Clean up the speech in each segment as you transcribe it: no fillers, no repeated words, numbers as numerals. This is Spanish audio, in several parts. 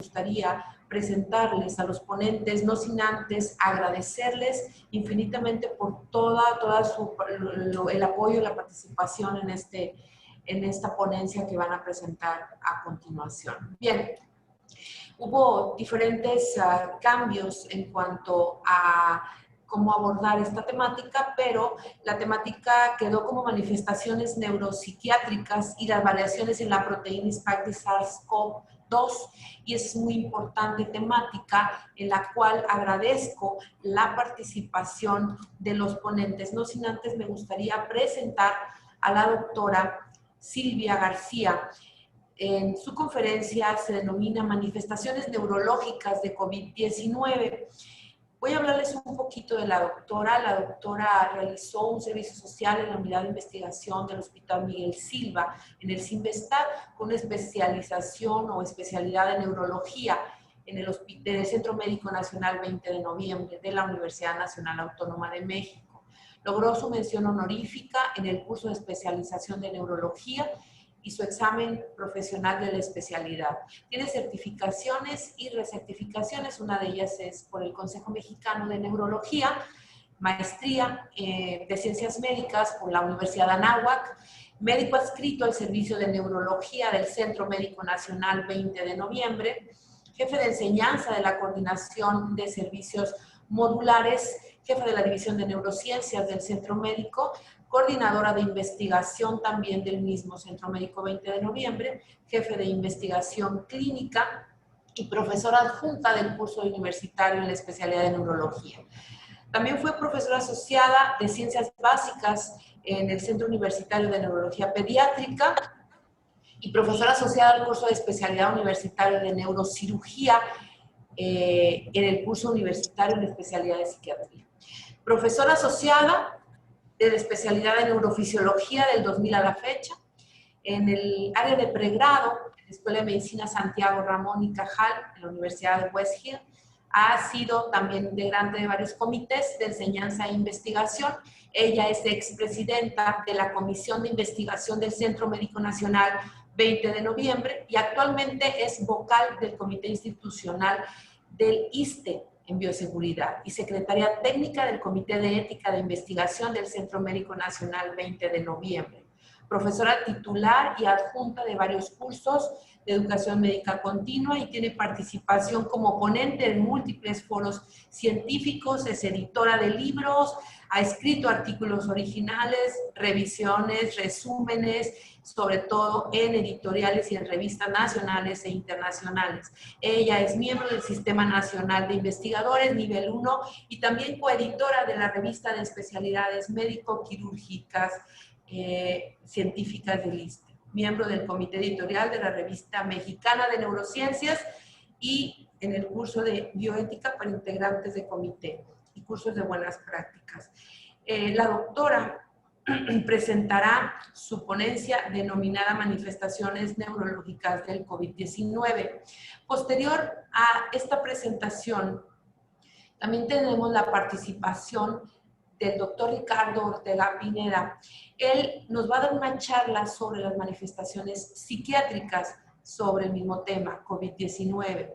gustaría presentarles a los ponentes, no sin antes agradecerles infinitamente por el apoyo y la participación en esta ponencia que van a presentar a continuación. Bien, hubo diferentes cambios en cuanto a cómo abordar esta temática, pero la temática quedó como manifestaciones neuropsiquiátricas y las variaciones en la proteína Spike de SARS-CoV-2, y es muy importante temática en la cual agradezco la participación de los ponentes. No sin antes me gustaría presentar a la doctora Silvia García. En su conferencia se denomina Manifestaciones Neurológicas de COVID-19. Voy a hablarles un poquito de la doctora. La doctora realizó un servicio social en la unidad de investigación del Hospital Miguel Silva, en el CINVESTAD, con una especialización o especialidad en neurología en el Centro Médico Nacional 20 de Noviembre de la Universidad Nacional Autónoma de México. Logró su mención honorífica en el curso de especialización de neurología y su examen profesional de la especialidad. Tiene certificaciones y recertificaciones, una de ellas es por el Consejo Mexicano de Neurología, maestría de Ciencias Médicas por la Universidad de Anáhuac, médico adscrito al Servicio de Neurología del Centro Médico Nacional 20 de Noviembre, jefe de enseñanza de la Coordinación de Servicios Modulares, jefe de la División de Neurociencias del Centro Médico, coordinadora de investigación también del mismo Centro Médico 20 de Noviembre, jefe de investigación clínica y profesora adjunta del curso universitario en la especialidad de neurología. También fue profesora asociada de Ciencias Básicas en el Centro Universitario de Neurología Pediátrica y profesora asociada al curso de especialidad universitario de neurocirugía en el curso universitario en la especialidad de psiquiatría. Profesora asociada de la especialidad de neurofisiología del 2000 a la fecha, en el área de pregrado, en la Escuela de Medicina Santiago Ramón y Cajal, en la Universidad de West Hill. Ha sido también integrante de varios comités de enseñanza e investigación. Ella es expresidenta de la Comisión de Investigación del Centro Médico Nacional 20 de Noviembre y actualmente es vocal del Comité Institucional del ISSSTE en Bioseguridad y secretaria técnica del Comité de Ética de Investigación del Centro Médico Nacional 20 de Noviembre. Profesora titular y adjunta de varios cursos de educación médica continua y tiene participación como ponente en múltiples foros científicos, es editora de libros, ha escrito artículos originales, revisiones, resúmenes, sobre todo en editoriales y en revistas nacionales e internacionales. Ella es miembro del Sistema Nacional de Investigadores Nivel 1 y también coeditora de la revista de especialidades médico-quirúrgicas científicas del ISSSTE. Miembro del comité editorial de la revista mexicana de neurociencias y en el curso de bioética para integrantes de comité y cursos de buenas prácticas. La doctora presentará su ponencia denominada Manifestaciones Neurológicas del COVID-19. Posterior a esta presentación, también tenemos la participación del doctor Ricardo Ortega Pineda. Él nos va a dar una charla sobre las manifestaciones psiquiátricas sobre el mismo tema, COVID-19.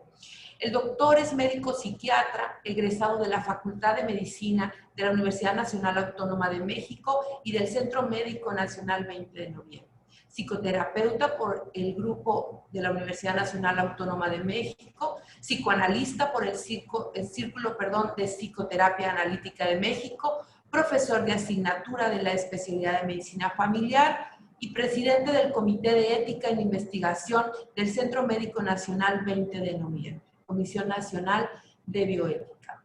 El doctor es médico psiquiatra, egresado de la Facultad de Medicina de la Universidad Nacional Autónoma de México y del Centro Médico Nacional 20 de Noviembre. Psicoterapeuta por el grupo de la Universidad Nacional Autónoma de México, psicoanalista por el Círculo de Psicoterapia Analítica de México, profesor de asignatura de la especialidad de Medicina Familiar y presidente del Comité de Ética en Investigación del Centro Médico Nacional 20 de Noviembre, Comisión Nacional de Bioética.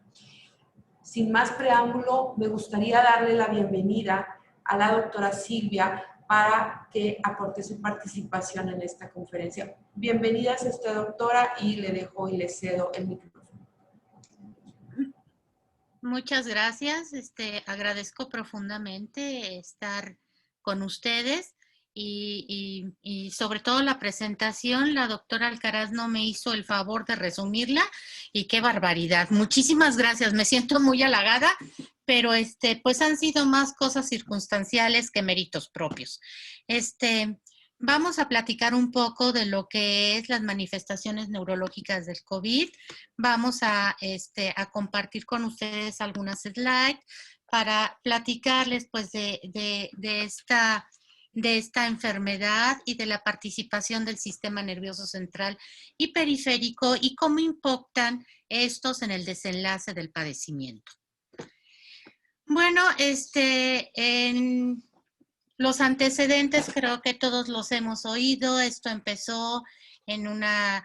Sin más preámbulo, me gustaría darle la bienvenida a la doctora Silvia para que aporte su participación en esta conferencia. Bienvenida a usted, doctora, y le dejo y le cedo el micrófono. Muchas gracias. Agradezco profundamente estar con ustedes y sobre todo la presentación. La doctora Alcaraz no me hizo el favor de resumirla y qué barbaridad. Muchísimas gracias. Me siento muy halagada, pero pues han sido más cosas circunstanciales que méritos propios. vamos a platicar un poco de lo que es las manifestaciones neurológicas del COVID. Vamos a compartir con ustedes algunas slides para platicarles pues de esta enfermedad y de la participación del sistema nervioso central y periférico y cómo impactan estos en el desenlace del padecimiento. Bueno, en los antecedentes creo que todos los hemos oído. Esto empezó en una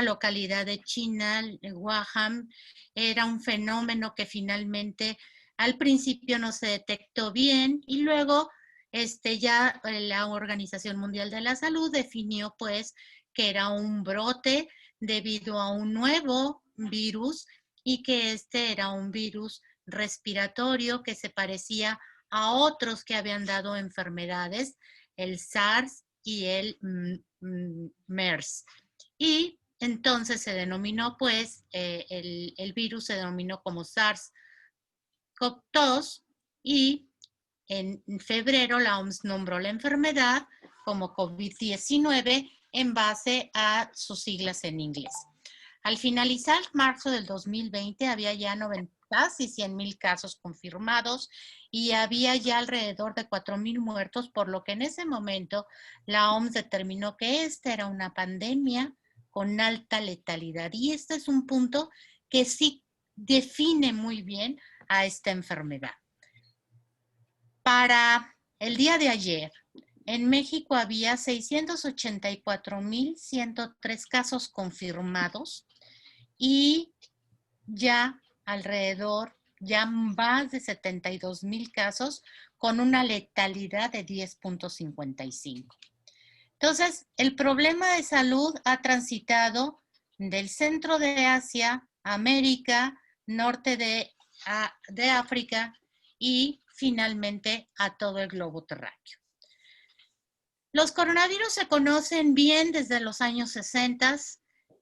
localidad de China, Wuhan. Era un fenómeno que finalmente al principio no se detectó bien y luego ya la Organización Mundial de la Salud definió pues que era un brote debido a un nuevo virus y que era un virus respiratorio que se parecía a otros que habían dado enfermedades, el SARS y el MERS. Y entonces se denominó, pues, el virus se denominó como SARS-CoV-2 y en febrero la OMS nombró la enfermedad como COVID-19 en base a sus siglas en inglés. Al finalizar marzo del 2020 había ya casi 100,000 casos confirmados y había ya alrededor de 4,000 muertos, por lo que en ese momento la OMS determinó que esta era una pandemia con alta letalidad. Y este es un punto que sí define muy bien a esta enfermedad. Para el día de ayer, en México había 684,103 casos confirmados y ya alrededor, ya más de 72,000 casos con una letalidad de 10.55. Entonces, el problema de salud ha transitado del centro de Asia, América, norte de África y finalmente a todo el globo terráqueo. Los coronavirus se conocen bien desde los años 60.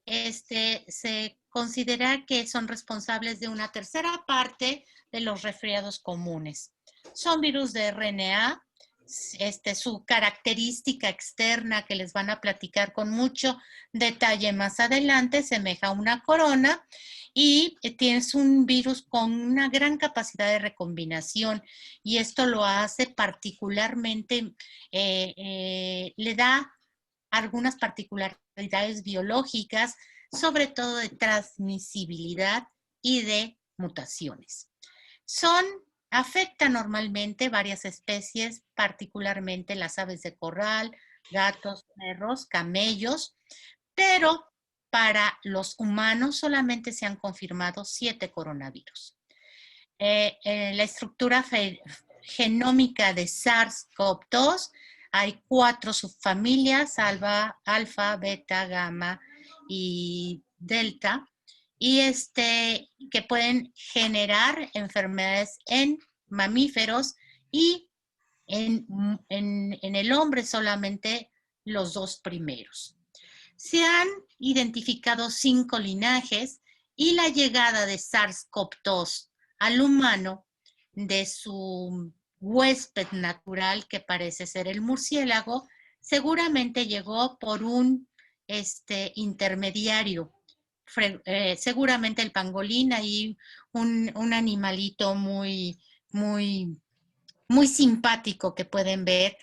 Se considera que son responsables de una tercera parte de los resfriados comunes. Son virus de RNA. Su característica externa que les van a platicar con mucho detalle más adelante semeja a una corona y tienes un virus con una gran capacidad de recombinación y esto lo hace particularmente, le da algunas particularidades biológicas, sobre todo de transmisibilidad y de mutaciones. Afecta normalmente varias especies, particularmente las aves de corral, gatos, perros, camellos, pero para los humanos solamente se han confirmado 7 coronavirus. La estructura genómica de SARS-CoV-2 hay 4 subfamilias, alfa, beta, gamma y delta, y que pueden generar enfermedades en mamíferos y en el hombre solamente los 2 primeros. Se han identificado 5 linajes y la llegada de SARS-CoV-2 al humano de su huésped natural, que parece ser el murciélago, seguramente llegó por un intermediario, seguramente el pangolín, ahí un animalito muy, muy, muy simpático que pueden ver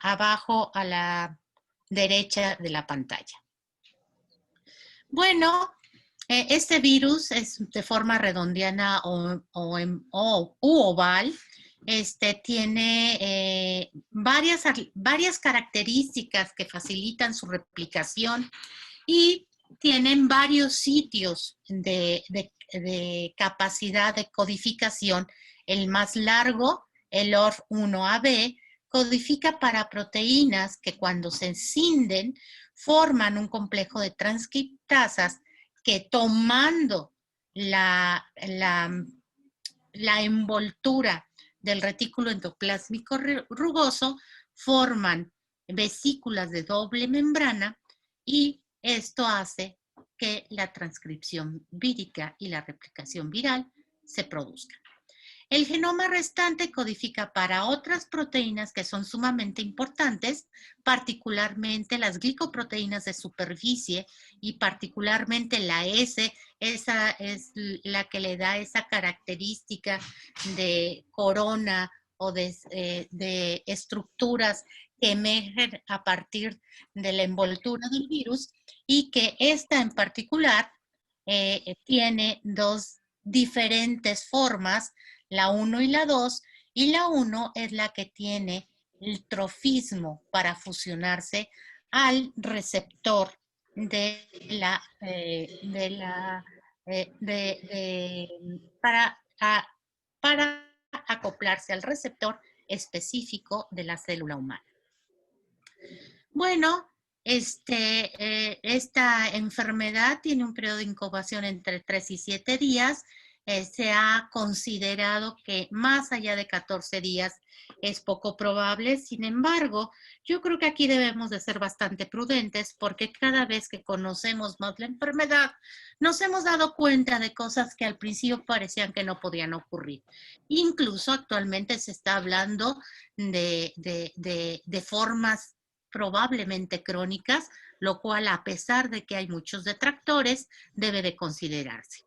abajo a la derecha de la pantalla. Bueno, este virus es de forma redondeana u oval. Tiene varias características que facilitan su replicación y tienen varios sitios de capacidad de codificación. El más largo, el ORF1AB, codifica para proteínas que cuando se escinden forman un complejo de transcriptasas que tomando la envoltura del retículo endoplásmico rugoso forman vesículas de doble membrana y esto hace que la transcripción vírica y la replicación viral se produzcan. El genoma restante codifica para otras proteínas que son sumamente importantes, particularmente las glicoproteínas de superficie y particularmente la S, esa es la que le da esa característica de corona o de estructuras que emergen a partir de la envoltura del virus, y que esta en particular tiene dos diferentes formas, la 1 y la 2, y la 1 es la que tiene el trofismo para fusionarse al receptor para acoplarse al receptor específico de la célula humana. Bueno, esta enfermedad tiene un periodo de incubación entre 3 y 7 días. Se ha considerado que más allá de 14 días es poco probable. Sin embargo, yo creo que aquí debemos de ser bastante prudentes, porque cada vez que conocemos más la enfermedad, nos hemos dado cuenta de cosas que al principio parecían que no podían ocurrir. Incluso actualmente se está hablando de formas probablemente crónicas, lo cual, a pesar de que hay muchos detractores, debe de considerarse.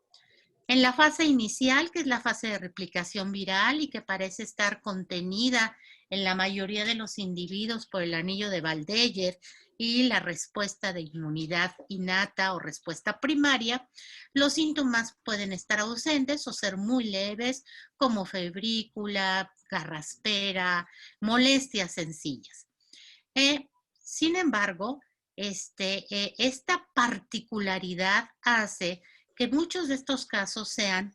En la fase inicial, que es la fase de replicación viral y que parece estar contenida en la mayoría de los individuos por el anillo de Waldeyer y la respuesta de inmunidad innata o respuesta primaria, los síntomas pueden estar ausentes o ser muy leves, como febrícula, carraspera, molestias sencillas. Sin embargo, esta particularidad hace que muchos de estos casos sean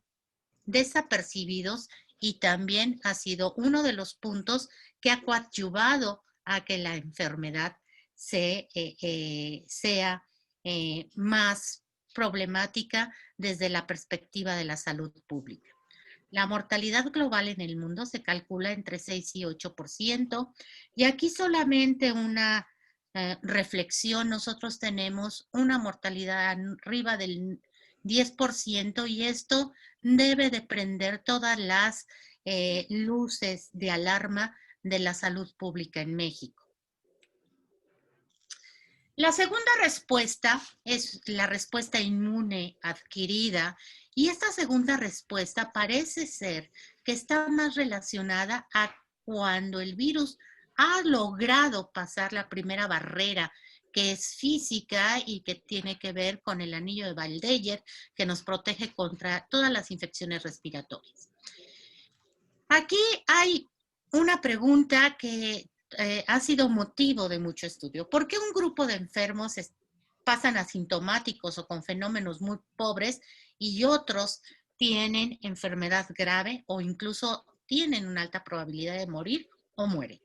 desapercibidos, y también ha sido uno de los puntos que ha coadyuvado a que la enfermedad sea más problemática desde la perspectiva de la salud pública. La mortalidad global en el mundo se calcula entre 6 y 8%, y aquí solamente una reflexión: nosotros tenemos una mortalidad arriba del 10%, y esto debe de prender todas las luces de alarma de la salud pública en México. La segunda respuesta es la respuesta inmune adquirida, y esta segunda respuesta parece ser que está más relacionada a cuando el virus ha logrado pasar la primera barrera, que es física y que tiene que ver con el anillo de Waldeyer, que nos protege contra todas las infecciones respiratorias. Aquí hay una pregunta que ha sido motivo de mucho estudio. ¿Por qué un grupo de enfermos pasan asintomáticos o con fenómenos muy pobres y otros tienen enfermedad grave o incluso tienen una alta probabilidad de morir o mueren?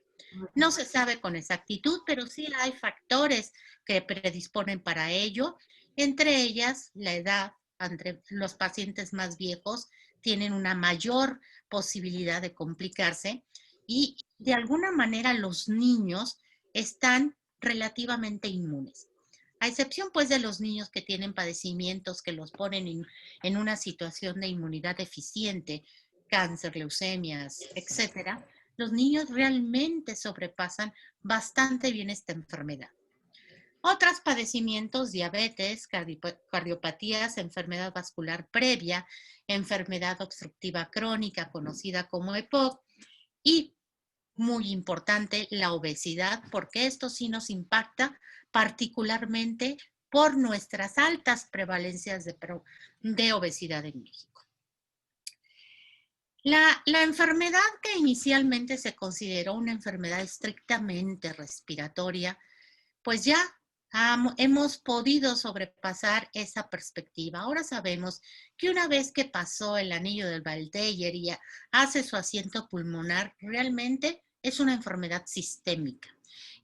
No se sabe con exactitud, pero sí hay factores que predisponen para ello. Entre ellas, la edad. Entre los pacientes más viejos tienen una mayor posibilidad de complicarse, y de alguna manera los niños están relativamente inmunes. A excepción pues de los niños que tienen padecimientos que los ponen en una situación de inmunidad deficiente, cáncer, leucemias, etcétera, los niños realmente sobrepasan bastante bien esta enfermedad. Otros padecimientos: diabetes, cardiopatías, enfermedad vascular previa, enfermedad obstructiva crónica conocida como EPOC, y muy importante, la obesidad, porque esto sí nos impacta particularmente por nuestras altas prevalencias de obesidad en México. La enfermedad, que inicialmente se consideró una enfermedad estrictamente respiratoria, pues ya hemos podido sobrepasar esa perspectiva. Ahora sabemos que una vez que pasó el anillo del Waldeyer y hace su asiento pulmonar, realmente es una enfermedad sistémica.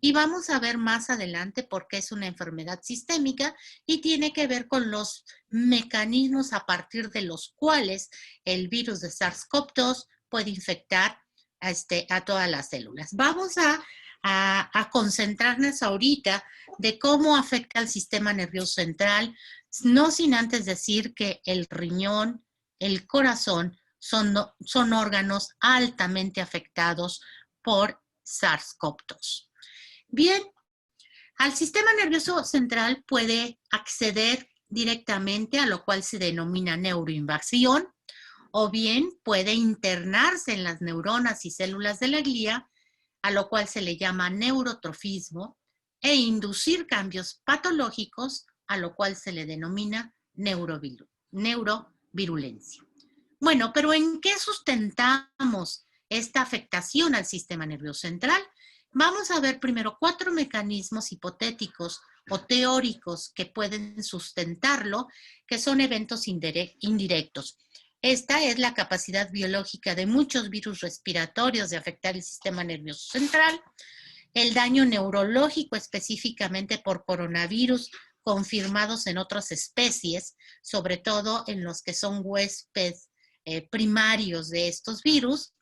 Y vamos a ver más adelante por qué es una enfermedad sistémica, y tiene que ver con los mecanismos a partir de los cuales el virus de SARS-CoV-2 puede infectar a todas las células. Vamos a concentrarnos ahorita de cómo afecta al sistema nervioso central, no sin antes decir que el riñón, el corazón, son órganos altamente afectados por SARS-CoV-2. Bien, al sistema nervioso central puede acceder directamente, a lo cual se denomina neuroinvasión, o bien puede internarse en las neuronas y células de la glía, a lo cual se le llama neurotrofismo, e inducir cambios patológicos, a lo cual se le denomina neurovirulencia. Bueno, pero ¿en qué sustentamos esta afectación al sistema nervioso central? Vamos a ver primero 4 mecanismos hipotéticos o teóricos que pueden sustentarlo, que son eventos indirectos. Esta es la capacidad biológica de muchos virus respiratorios de afectar el sistema nervioso central, el daño neurológico específicamente por coronavirus confirmados en otras especies, sobre todo en los que son huéspedes primarios de estos virus.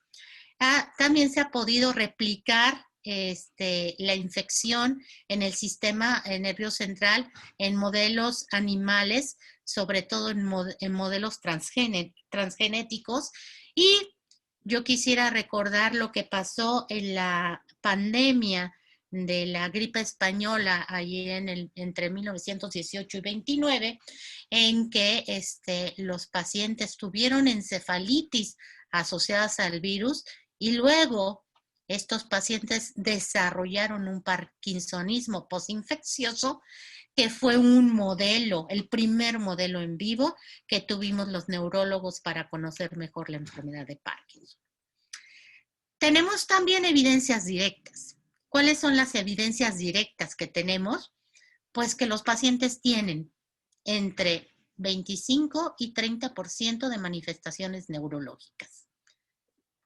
También se ha podido replicar la infección en el sistema nervioso central en modelos animales, sobre todo en modelos transgenéticos. Y yo quisiera recordar lo que pasó en la pandemia de la gripe española allí entre 1918 y 29, en que los pacientes tuvieron encefalitis asociadas al virus y luego estos pacientes desarrollaron un parkinsonismo postinfeccioso, que fue un modelo, el primer modelo en vivo que tuvimos los neurólogos para conocer mejor la enfermedad de Parkinson. Tenemos también evidencias directas. ¿Cuáles son las evidencias directas que tenemos? Pues que los pacientes tienen entre 25 y 30% de manifestaciones neurológicas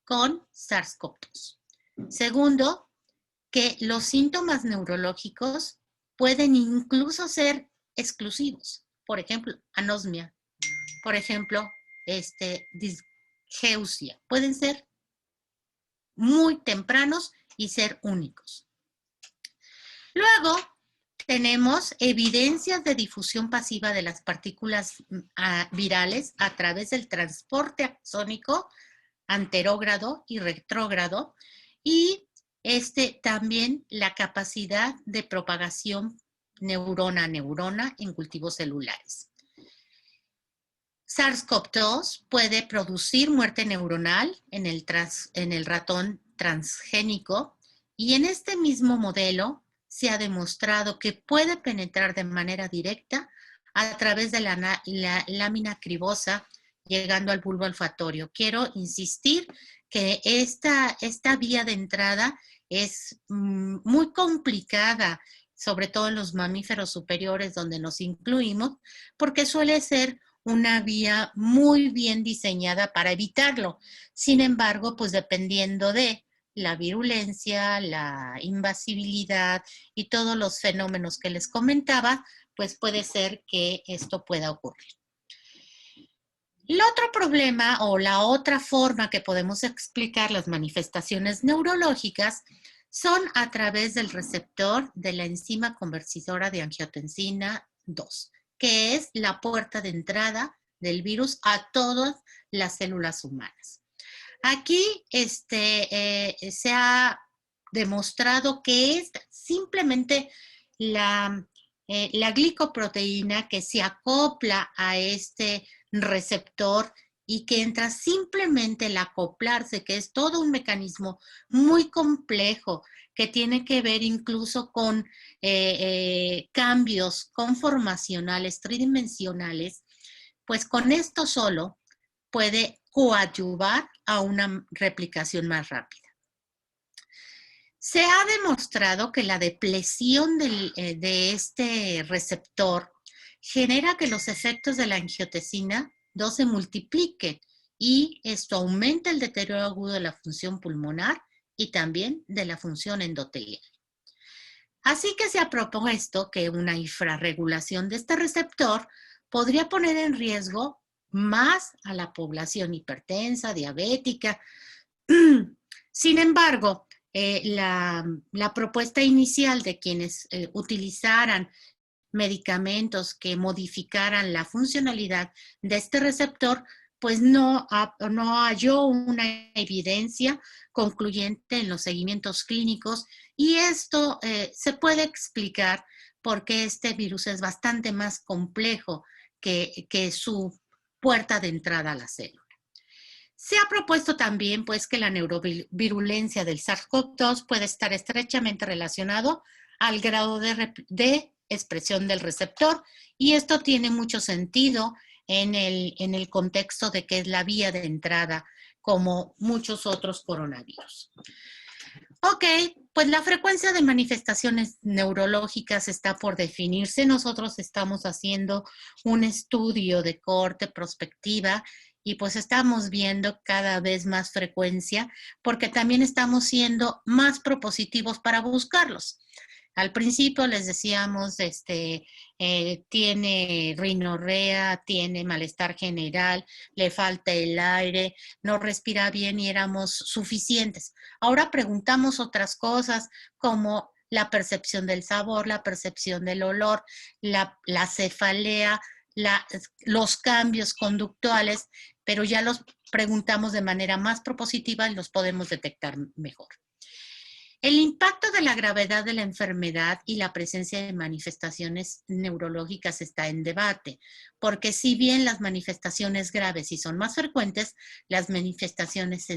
con SARS-CoV-2. Segundo, que los síntomas neurológicos pueden incluso ser exclusivos. Por ejemplo, anosmia. Por ejemplo, disgeusia. Pueden ser muy tempranos y ser únicos. Luego, tenemos evidencias de difusión pasiva de las partículas virales a través del transporte axónico anterógrado y retrógrado, y también la capacidad de propagación neurona a neurona en cultivos celulares. SARS-CoV-2 puede producir muerte neuronal en el ratón transgénico, y en este mismo modelo se ha demostrado que puede penetrar de manera directa a través de la lámina cribosa, llegando al bulbo olfatorio. Quiero insistir que esta vía de entrada es muy complicada, sobre todo en los mamíferos superiores donde nos incluimos, porque suele ser una vía muy bien diseñada para evitarlo. Sin embargo, pues dependiendo de la virulencia, la invasibilidad y todos los fenómenos que les comentaba, pues puede ser que esto pueda ocurrir. El otro problema o la otra forma que podemos explicar las manifestaciones neurológicas son a través del receptor de la enzima convertidora de angiotensina 2, que es la puerta de entrada del virus a todas las células humanas. Aquí se ha demostrado que es simplemente la glicoproteína que se acopla a este receptor y que entra simplemente el acoplarse, que es todo un mecanismo muy complejo que tiene que ver incluso con cambios conformacionales tridimensionales, pues con esto solo puede coadyuvar a una replicación más rápida. Se ha demostrado que la depresión de este receptor genera que los efectos de la angiotensina 2 se multipliquen, y esto aumenta el deterioro agudo de la función pulmonar y también de la función endotelial. Así que se ha propuesto que una infrarregulación de este receptor podría poner en riesgo más a la población hipertensa, diabética. Sin embargo, la propuesta inicial de quienes utilizaran medicamentos que modificaran la funcionalidad de este receptor, pues no halló una evidencia concluyente en los seguimientos clínicos, y esto se puede explicar porque este virus es bastante más complejo que su puerta de entrada a la célula. Se ha propuesto también pues, que la neurovirulencia del SARS-CoV-2 puede estar estrechamente relacionado al grado de expresión del receptor, y esto tiene mucho sentido en el contexto de que es la vía de entrada como muchos otros coronavirus. Ok, pues la frecuencia de manifestaciones neurológicas está por definirse. Nosotros estamos haciendo un estudio de corte prospectiva y pues estamos viendo cada vez más frecuencia porque también estamos siendo más propositivos para buscarlos. Al principio les decíamos, tiene rinorrea, tiene malestar general, le falta el aire, no respira bien y éramos suficientes. Ahora preguntamos otras cosas como la percepción del sabor, la percepción del olor, la cefalea, los cambios conductuales, pero ya los preguntamos de manera más propositiva y los podemos detectar mejor. El impacto de la gravedad de la enfermedad y la presencia de manifestaciones neurológicas está en debate, porque si bien las manifestaciones graves sí son más frecuentes, las manifestaciones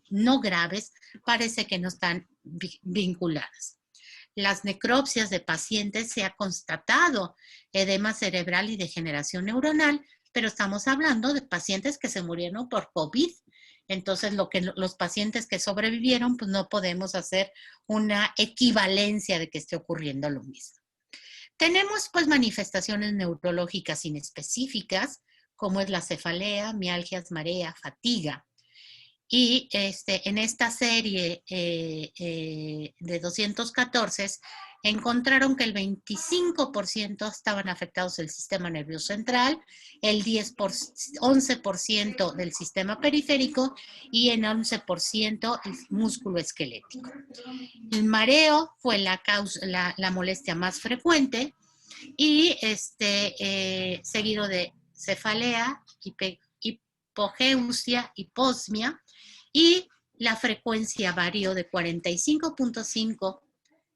no graves parece que no están vinculadas. Las necropsias de pacientes se ha constatado edema cerebral y degeneración neuronal, pero estamos hablando de pacientes que se murieron por COVID. Entonces, los pacientes que sobrevivieron, pues no podemos hacer una equivalencia de que esté ocurriendo lo mismo. Tenemos pues manifestaciones neurológicas inespecíficas, como es la cefalea, mialgias, marea, fatiga. Y en esta serie de 214 encontraron que el 25% estaban afectados del sistema nervioso central, el 11% del sistema periférico y en 11% el músculo esquelético. El mareo fue la molestia más frecuente y seguido de cefalea, hipogeusia, hiposmia, y la frecuencia varió de 45.5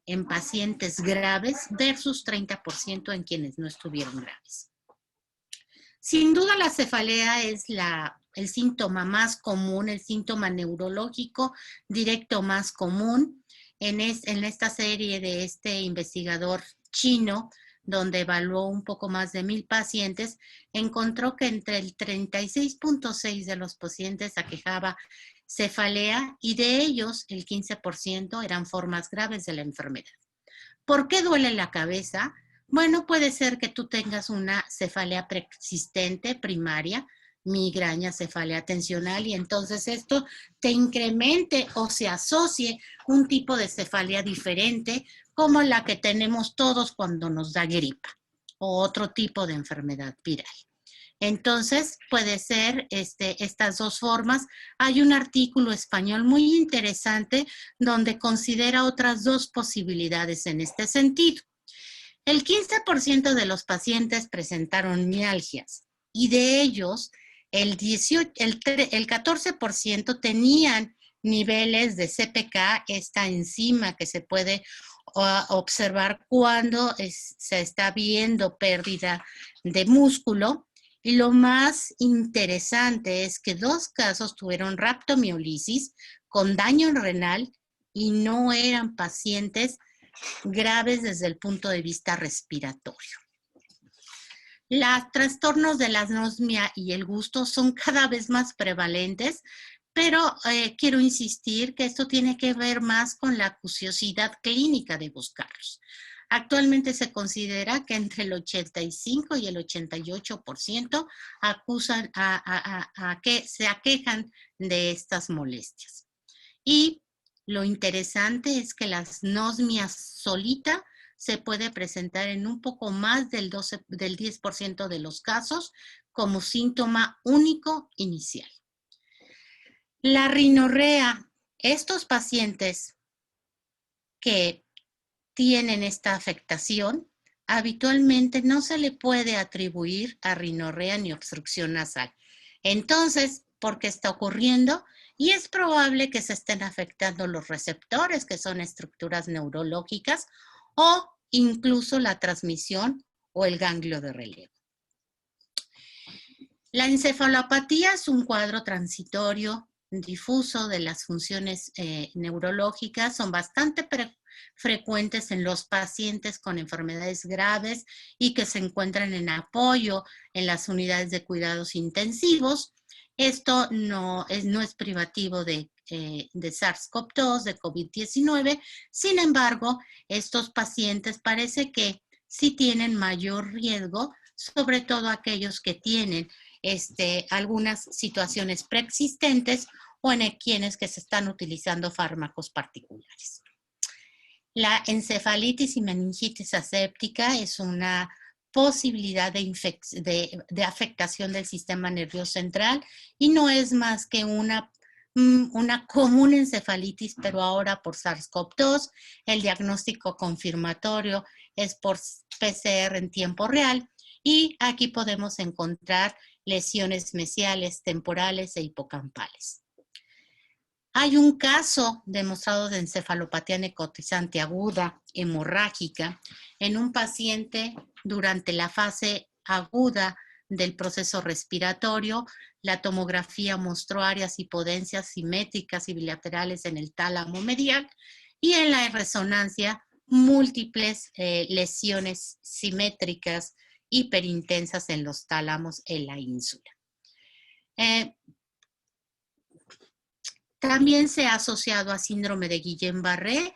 en pacientes graves versus 30% en quienes no estuvieron graves. Sin duda la cefalea es el síntoma más común, el síntoma neurológico directo más común. En esta serie de este investigador chino, donde evaluó un poco más de 1,000 pacientes, encontró que entre el 36.6% de los pacientes aquejaba cefalea y de ellos el 15% eran formas graves de la enfermedad. ¿Por qué duele la cabeza? Bueno, puede ser que tú tengas una cefalea persistente primaria, migraña, cefalea tensional, y entonces esto te incremente o se asocie un tipo de cefalea diferente como la que tenemos todos cuando nos da gripa o otro tipo de enfermedad viral. Entonces, puede ser estas dos formas. Hay un artículo español muy interesante donde considera otras dos posibilidades en este sentido. El 15% de los pacientes presentaron mialgias y de ellos el 14% tenían niveles de CPK, esta enzima que se puede observar cuando se está viendo pérdida de músculo. Y lo más interesante es que 2 casos tuvieron raptomiólisis con daño renal y no eran pacientes graves desde el punto de vista respiratorio. Los trastornos de la anosmia y el gusto son cada vez más prevalentes, pero quiero insistir que esto tiene que ver más con la acuciosidad clínica de buscarlos. Actualmente se considera que entre el 85 y el 88% acusan a que se aquejan de estas molestias. Y lo interesante es que la anosmia solita se puede presentar en un poco más del 10% de los casos como síntoma único inicial. La rinorrea, estos pacientes que tienen esta afectación, habitualmente no se le puede atribuir a rinorrea ni obstrucción nasal. Entonces, ¿por qué está ocurriendo? Y es probable que se estén afectando los receptores, que son estructuras neurológicas, o incluso la transmisión o el ganglio de relevo. La encefalopatía es un cuadro transitorio difuso de las funciones neurológicas. Son bastante frecuentes en los pacientes con enfermedades graves y que se encuentran en apoyo en las unidades de cuidados intensivos. Esto no es privativo de SARS-CoV-2, de COVID-19. Sin embargo, estos pacientes parece que sí tienen mayor riesgo, sobre todo aquellos que tienen algunas situaciones preexistentes o en quienes que se están utilizando fármacos particulares. La encefalitis y meningitis aséptica es una posibilidad de afectación del sistema nervioso central y no es más que una común encefalitis, pero ahora por SARS-CoV-2. El diagnóstico confirmatorio es por PCR en tiempo real y aquí podemos encontrar lesiones mesiales, temporales e hipocampales. Hay un caso demostrado de encefalopatía necrotizante aguda, hemorrágica, en un paciente durante la fase aguda del proceso respiratorio. La tomografía mostró áreas hipodensias simétricas y bilaterales en el tálamo medial y en la resonancia múltiples lesiones simétricas hiperintensas en los tálamos en la ínsula. También se ha asociado a síndrome de Guillain-Barré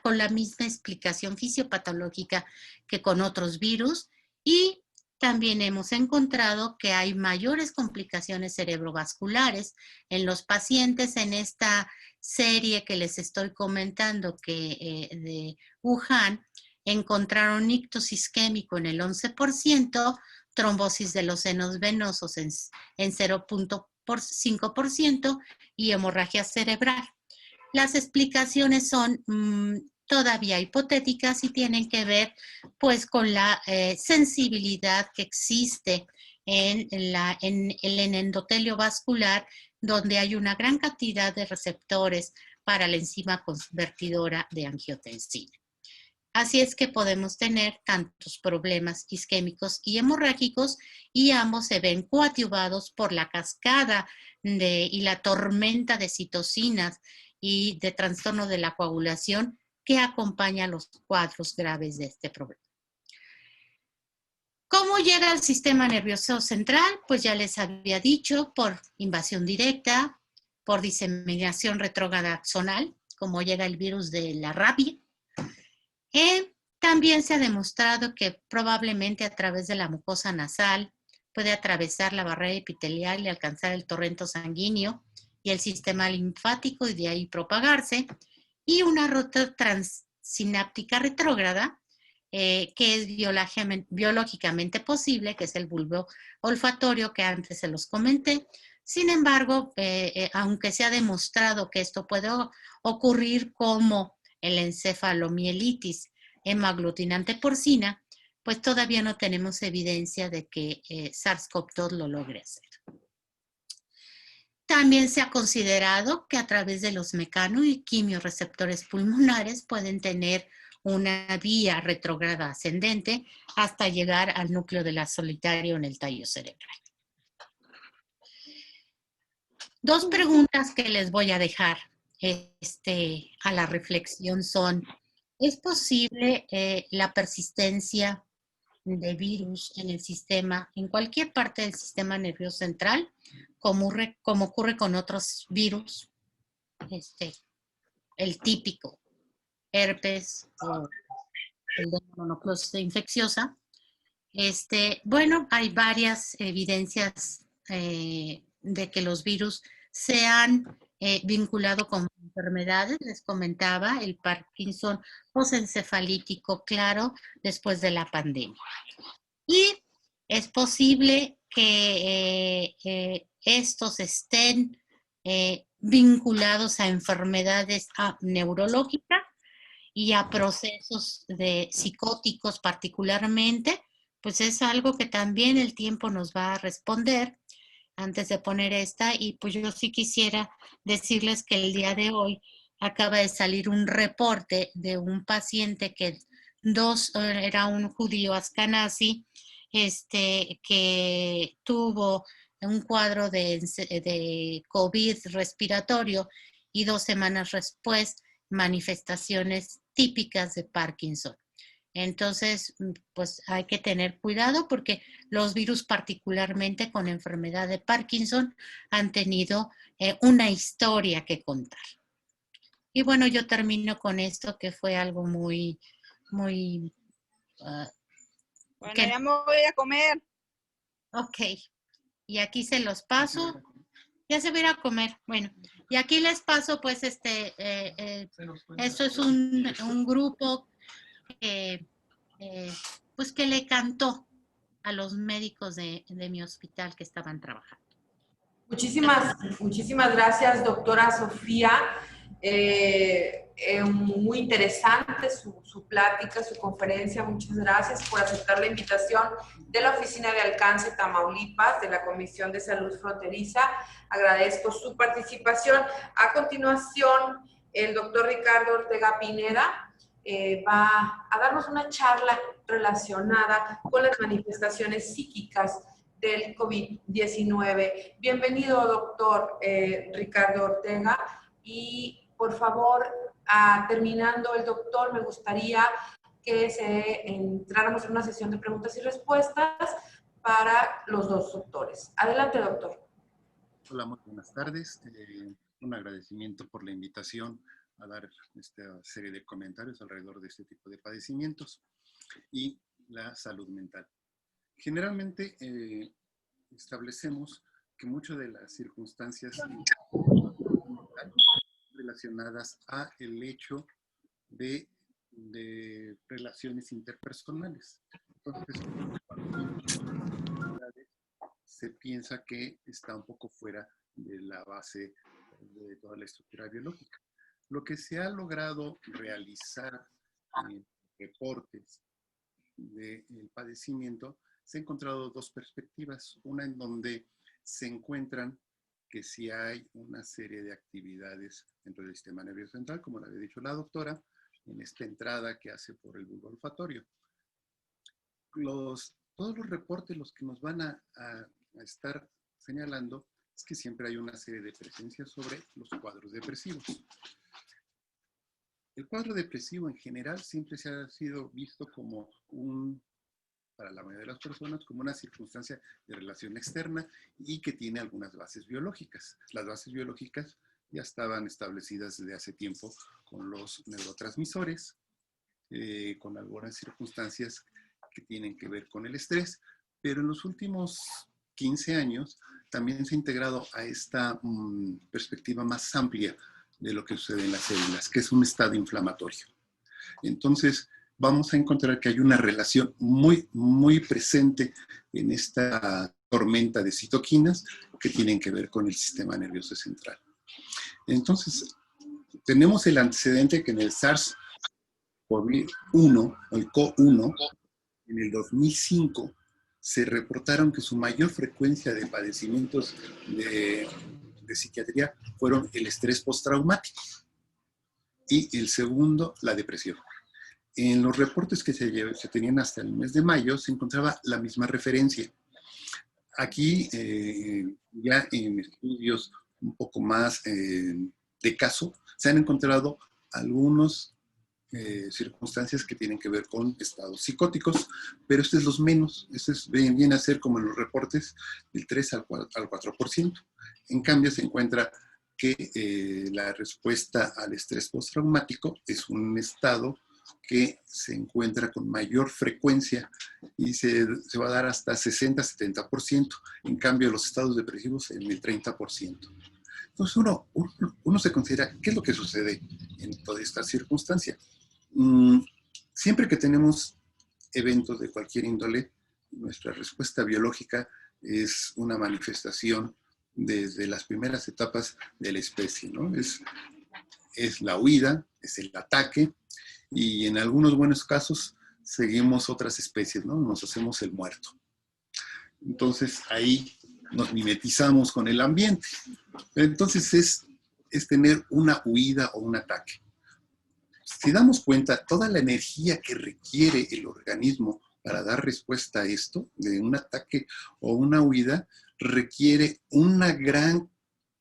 con la misma explicación fisiopatológica que con otros virus, y también hemos encontrado que hay mayores complicaciones cerebrovasculares en los pacientes. En esta serie que les estoy comentando de Wuhan, encontraron ictus isquémico en el 11%, trombosis de los senos venosos en 0.5% y hemorragia cerebral. Las explicaciones son todavía hipotéticas y tienen que ver pues con la sensibilidad que existe en el endotelio vascular, donde hay una gran cantidad de receptores para la enzima convertidora de angiotensina. Así es que podemos tener tantos problemas isquémicos y hemorrágicos, y ambos se ven coadyuvados por la cascada y la tormenta de citocinas y de trastorno de la coagulación que acompaña los cuadros graves de este problema. ¿Cómo llega al sistema nervioso central? Pues ya les había dicho, por invasión directa, por diseminación retrógrada axonal, como llega el virus de la rabia. También se ha demostrado que probablemente a través de la mucosa nasal puede atravesar la barrera epitelial y alcanzar el torrente sanguíneo y el sistema linfático y de ahí propagarse. Y una ruta transsináptica retrógrada, que es biológicamente posible, que es el bulbo olfatorio que antes se los comenté. Sin embargo, aunque se ha demostrado que esto puede ocurrir como el encefalomielitis hemaglutinante porcina, pues todavía no tenemos evidencia de que SARS-CoV-2 lo logre hacer. También se ha considerado que a través de los mecano y quimioreceptores pulmonares pueden tener una vía retrógrada ascendente hasta llegar al núcleo de la solitario en el tallo cerebral. Dos preguntas que les voy a dejar a la reflexión son: ¿es posible la persistencia de virus en el sistema, en cualquier parte del sistema nervioso central, como ocurre con otros virus, el típico herpes o el de mononucleosis infecciosa? Bueno, hay varias evidencias de que los virus se han vinculado con enfermedades. Les comentaba el Parkinson postencefalítico, claro, después de la pandemia. Y es posible que estos estén vinculados a enfermedades neurológicas y a procesos psicóticos particularmente. Pues es algo que también el tiempo nos va a responder. antes de poner esta, y pues yo sí quisiera decirles que el día de hoy acaba de salir un reporte de un paciente que era un judío askenazi, que tuvo un cuadro de COVID respiratorio y 2 semanas después manifestaciones típicas de Parkinson. Entonces, pues hay que tener cuidado porque los virus, particularmente con enfermedad de Parkinson, han tenido una historia que contar. Y bueno, yo termino con esto que fue algo muy, muy... bueno, ya me voy a comer. Ok, y aquí se los paso. Ya se va a ir a comer. Bueno, y aquí les paso pues esto es un grupo pues que le cantó a los médicos de mi hospital que estaban trabajando. Muchísimas gracias, doctora Sofía. Muy interesante su plática, su conferencia. Muchas gracias por aceptar la invitación de la Oficina de Alcance Tamaulipas, de la Comisión de Salud Fronteriza. Agradezco su participación. A continuación, el doctor Ricardo Ortega Pineda va a darnos una charla relacionada con las manifestaciones psíquicas del COVID-19. Bienvenido, doctor Ricardo Ortega. Y por favor, terminando el doctor, me gustaría que entráramos en una sesión de preguntas y respuestas para los dos doctores. Adelante, doctor. Hola, muy buenas tardes. Un agradecimiento por la invitación a dar esta serie de comentarios alrededor de este tipo de padecimientos y la salud mental. Generalmente establecemos que muchas de las circunstancias relacionadas a el hecho de relaciones interpersonales. Entonces, se piensa que está un poco fuera de la base de toda la estructura biológica. Lo que se ha logrado realizar en reportes del padecimiento, se han encontrado dos perspectivas. Una en donde se encuentran que sí hay una serie de actividades dentro del sistema nervioso central, como lo había dicho la doctora, en esta entrada que hace por el bulbo olfatorio. Todos los reportes, los que nos van a estar señalando, es que siempre hay una serie de presencias sobre los cuadros depresivos. El cuadro depresivo en general siempre se ha sido visto como para la mayoría de las personas, como una circunstancia de relación externa y que tiene algunas bases biológicas. Las bases biológicas ya estaban establecidas desde hace tiempo con los neurotransmisores, con algunas circunstancias que tienen que ver con el estrés, pero en los últimos 15 años también se ha integrado a esta perspectiva más amplia de lo que sucede en las células, que es un estado inflamatorio. Entonces, vamos a encontrar que hay una relación muy, muy presente en esta tormenta de citoquinas que tienen que ver con el sistema nervioso central. Entonces, tenemos el antecedente que en el SARS-CoV-1, el CO1, en el 2005, se reportaron que su mayor frecuencia de padecimientos de psiquiatría fueron el estrés postraumático y el segundo, la depresión. En los reportes que se tenían hasta el mes de mayo se encontraba la misma referencia. Aquí, ya en estudios un poco más de caso, se han encontrado algunas circunstancias que tienen que ver con estados psicóticos, pero este es los menos. Este viene a ser como en los reportes del 3 al 4%. En cambio, se encuentra que la respuesta al estrés postraumático es un estado que se encuentra con mayor frecuencia y se va a dar hasta 60-70%. En cambio, los estados depresivos en el 30%. Entonces, uno se considera, ¿qué es lo que sucede en toda esta circunstancia? Siempre que tenemos eventos de cualquier índole, nuestra respuesta biológica es una manifestación desde las primeras etapas de la especie, ¿no? Es la huida, es el ataque, y en algunos buenos casos seguimos otras especies, ¿no? Nos hacemos el muerto. Entonces ahí nos mimetizamos con el ambiente. Entonces es tener una huida o un ataque. Si damos cuenta, toda la energía que requiere el organismo para dar respuesta a esto, de un ataque o una huida, requiere una gran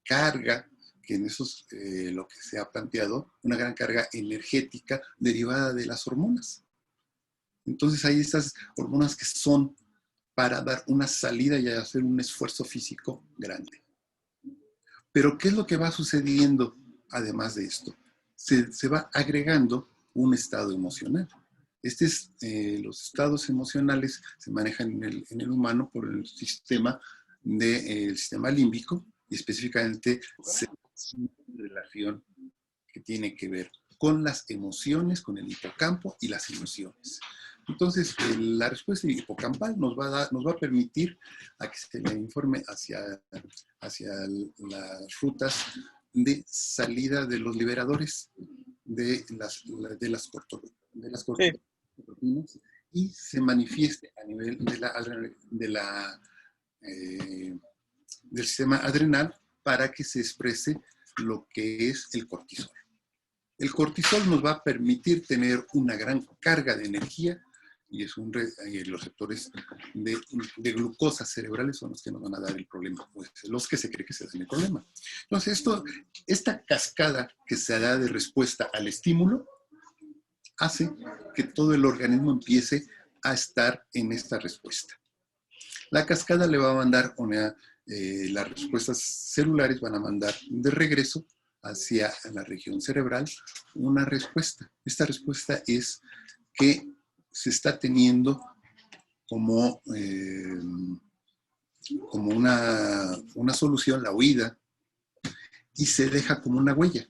carga, que en eso es lo que se ha planteado, una gran carga energética derivada de las hormonas. Entonces hay estas hormonas que son para dar una salida y hacer un esfuerzo físico grande. Pero ¿qué es lo que va sucediendo además de esto? Se va agregando un estado emocional. Los estados emocionales se manejan en el humano por el sistema límbico, y específicamente en relación que tiene que ver con las emociones, con el hipocampo y las emociones. Entonces, la respuesta hipocampal nos va a permitir a que se le informe hacia las rutas de salida de los liberadores de las corticotropinas, y se manifieste a nivel del sistema adrenal para que se exprese lo que es el cortisol. El cortisol nos va a permitir tener una gran carga de energía, y los receptores de glucosa cerebrales son los que nos van a dar el problema, pues los que se cree que se dan el problema. Entonces, esta cascada que se da de respuesta al estímulo hace que todo el organismo empiece a estar en esta respuesta. La cascada le va a mandar las respuestas celulares van a mandar de regreso hacia la región cerebral una respuesta. Esta respuesta es que se está teniendo como una solución, la huida, y se deja como una huella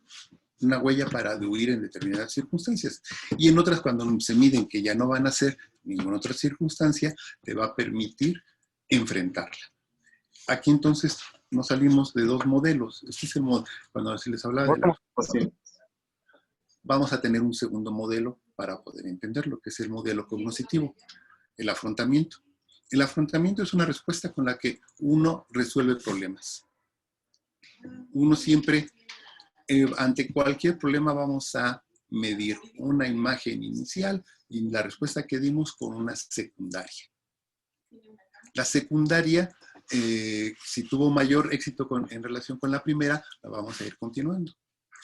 para huir en determinadas circunstancias. Y en otras, cuando se miden que ya no van a ser ninguna otra circunstancia, te va a permitir enfrentarla. Aquí entonces nos salimos de dos modelos. Este es el modelo, cuando se les hablaba vamos a tener un segundo modelo para poder entender lo que es el modelo cognoscitivo, el afrontamiento. El afrontamiento es una respuesta con la que uno resuelve problemas. Uno siempre, ante cualquier problema, vamos a medir una imagen inicial y la respuesta que dimos con una secundaria. La secundaria, si tuvo mayor éxito en relación con la primera, la vamos a ir continuando.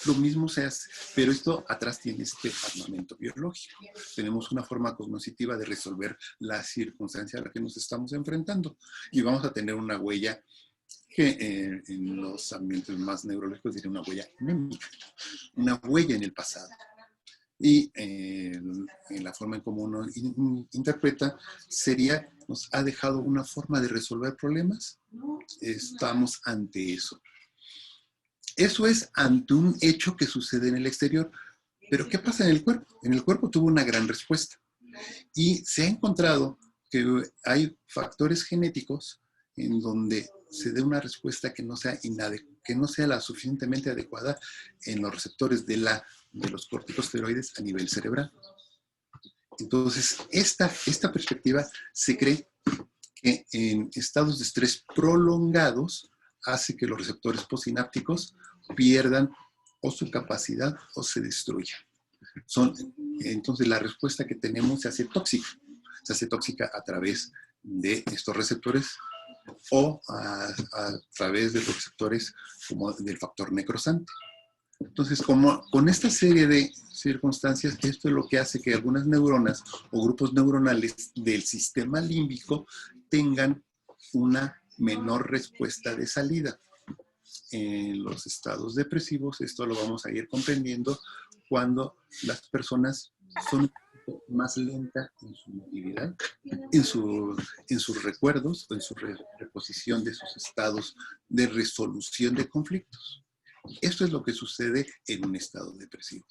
Lo mismo se hace, pero esto atrás tiene este armamento biológico. Tenemos una forma cognoscitiva de resolver la circunstancia a la que nos estamos enfrentando, y vamos a tener una huella que en los ambientes más neurológicos diría una huella mnémica, una huella en el pasado. Y en la forma en cómo uno interpreta sería, nos ha dejado una forma de resolver problemas. Estamos ante eso. Eso es ante un hecho que sucede en el exterior. Pero ¿qué pasa en el cuerpo? En el cuerpo tuvo una gran respuesta. Y se ha encontrado que hay factores genéticos en donde se dé una respuesta que no sea la suficientemente adecuada en los receptores de los corticosteroides a nivel cerebral. Entonces, esta perspectiva se cree que en estados de estrés prolongados hace que los receptores postsinápticos pierdan o su capacidad o se destruyan. Entonces, la respuesta que tenemos se hace tóxica. Se hace tóxica a través de estos receptores o a través de los receptores como del factor necrosante. Entonces, con esta serie de circunstancias, esto es lo que hace que algunas neuronas o grupos neuronales del sistema límbico tengan una menor respuesta de salida. En los estados depresivos, esto lo vamos a ir comprendiendo cuando las personas son más lentas en su movilidad, en sus recuerdos o en su reposición de sus estados de resolución de conflictos. Esto es lo que sucede en un estado depresivo.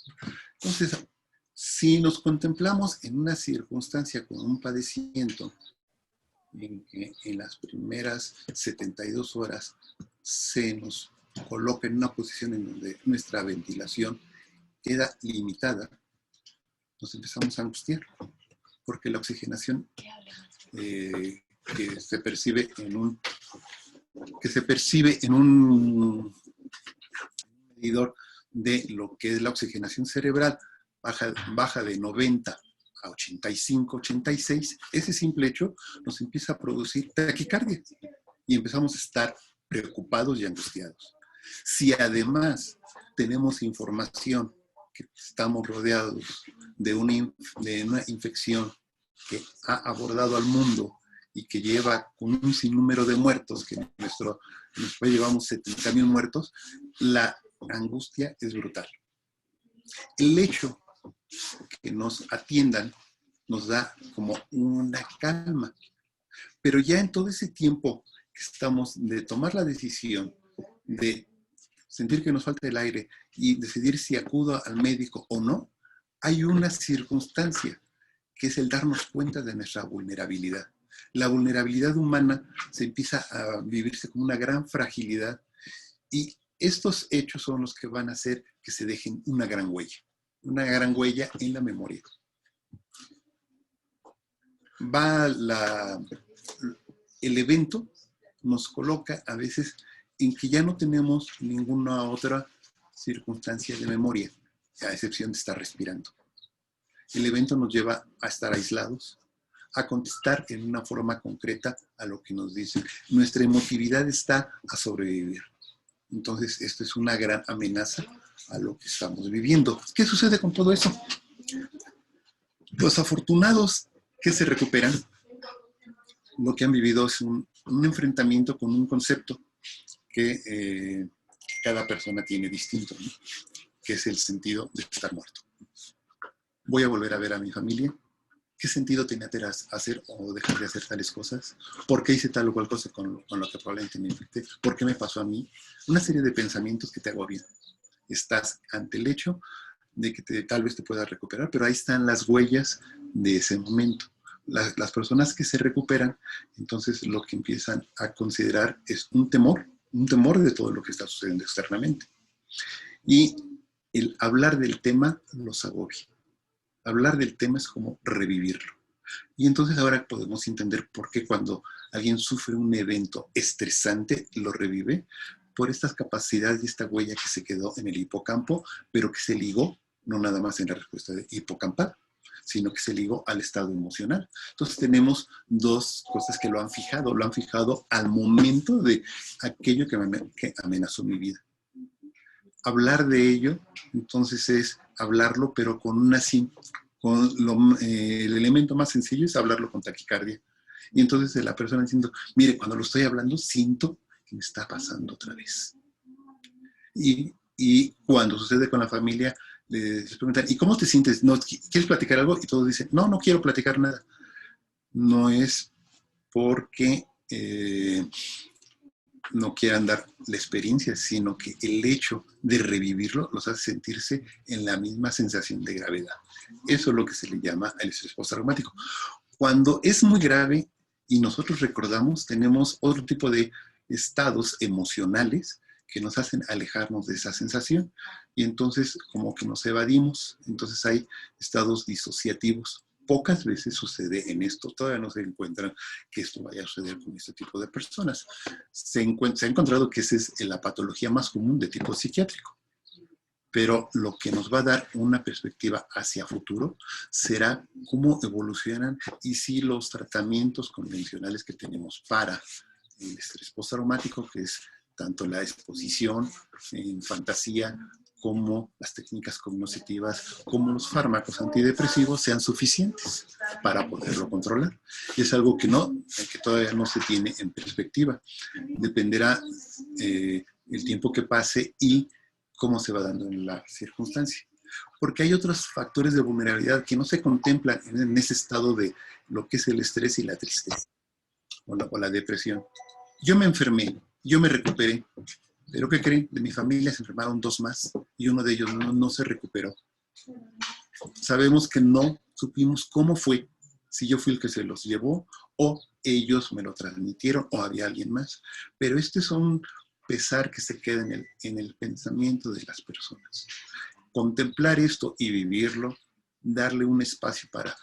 Entonces, si nos contemplamos en una circunstancia con un padecimiento en que en las primeras 72 horas se nos coloca en una posición en donde nuestra ventilación queda limitada, nos empezamos a angustiar, porque la oxigenación que se percibe en que se percibe en un medidor de lo que es la oxigenación cerebral, baja de 90 a 85, 86, ese simple hecho nos empieza a producir taquicardia y empezamos a estar preocupados y angustiados. Si además tenemos información que estamos rodeados de una infección que ha abordado al mundo y que lleva con un sinnúmero de muertos, que en nuestro país llevamos 70,000 muertos, la angustia es brutal. El hecho que nos atiendan nos da como una calma, pero ya en todo ese tiempo que estamos de tomar la decisión de sentir que nos falta el aire y decidir si acudo al médico o no, hay una circunstancia que es el darnos cuenta de nuestra vulnerabilidad. La vulnerabilidad humana se empieza a vivirse como una gran fragilidad y estos hechos son los que van a hacer que se dejen una gran huella en la memoria. El evento nos coloca a veces en que ya no tenemos ninguna otra circunstancia de memoria, a excepción de estar respirando. El evento nos lleva a estar aislados, a contestar en una forma concreta a lo que nos dicen. Nuestra emotividad está a sobrevivir. Entonces, esto es una gran amenaza a lo que estamos viviendo. ¿Qué sucede con todo eso? Los afortunados que se recuperan, lo que han vivido es un enfrentamiento con un concepto que cada persona tiene distinto, ¿no? Que es el sentido de estar muerto. Voy a volver a ver a mi familia. ¿Qué sentido tenía hacer o dejar de hacer tales cosas? ¿Por qué hice tal o cual cosa con lo que probablemente me infecté? ¿Por qué me pasó a mí? Una serie de pensamientos que te agobian. Estás ante el hecho de que tal vez te puedas recuperar, pero ahí están las huellas de ese momento. Las personas que se recuperan, entonces lo que empiezan a considerar es un temor de todo lo que está sucediendo externamente. Y el hablar del tema los agobia. Hablar del tema es como revivirlo. Y entonces ahora podemos entender por qué cuando alguien sufre un evento estresante, lo revive por estas capacidades y esta huella que se quedó en el hipocampo, pero que se ligó no nada más en la respuesta de hipocampal, sino que se ligó al estado emocional. Entonces tenemos dos cosas que lo han fijado al momento de aquello que amenazó mi vida. Hablar de ello, entonces es hablarlo, pero el elemento más sencillo es hablarlo con taquicardia. Y entonces la persona diciendo, mire, cuando lo estoy hablando, siento que me está pasando otra vez. Y cuando sucede con la familia, les preguntan, ¿y cómo te sientes? ¿No, ¿quieres platicar algo? Y todos dicen, no quiero platicar nada. No es porque no quieran dar la experiencia, sino que el hecho de revivirlo los hace sentirse en la misma sensación de gravedad. Eso es lo que se le llama el estrés postraumático. Cuando es muy grave y nosotros recordamos, tenemos otro tipo de estados emocionales que nos hacen alejarnos de esa sensación y entonces como que nos evadimos. Entonces hay estados disociativos. Pocas veces sucede en esto, todavía no se encuentran que esto vaya a suceder con este tipo de personas. Se ha encontrado que esa es la patología más común de tipo psiquiátrico, pero lo que nos va a dar una perspectiva hacia futuro será cómo evolucionan y si los tratamientos convencionales que tenemos para el estrés postraumático, que es tanto la exposición en fantasía, como las técnicas cognitivas, como los fármacos antidepresivos sean suficientes para poderlo controlar. Es algo que todavía no se tiene en perspectiva. Dependerá el tiempo que pase y cómo se va dando en la circunstancia. Porque hay otros factores de vulnerabilidad que no se contemplan en ese estado de lo que es el estrés y la tristeza o la depresión. Yo me enfermé, yo me recuperé, pero ¿qué creen? De mi familia se enfermaron 2 más y uno de ellos no se recuperó. Sabemos que no supimos cómo fue, si yo fui el que se los llevó o ellos me lo transmitieron o había alguien más. Pero este es un pesar que se queda en el pensamiento de las personas. Contemplar esto y vivirlo, darle un espacio para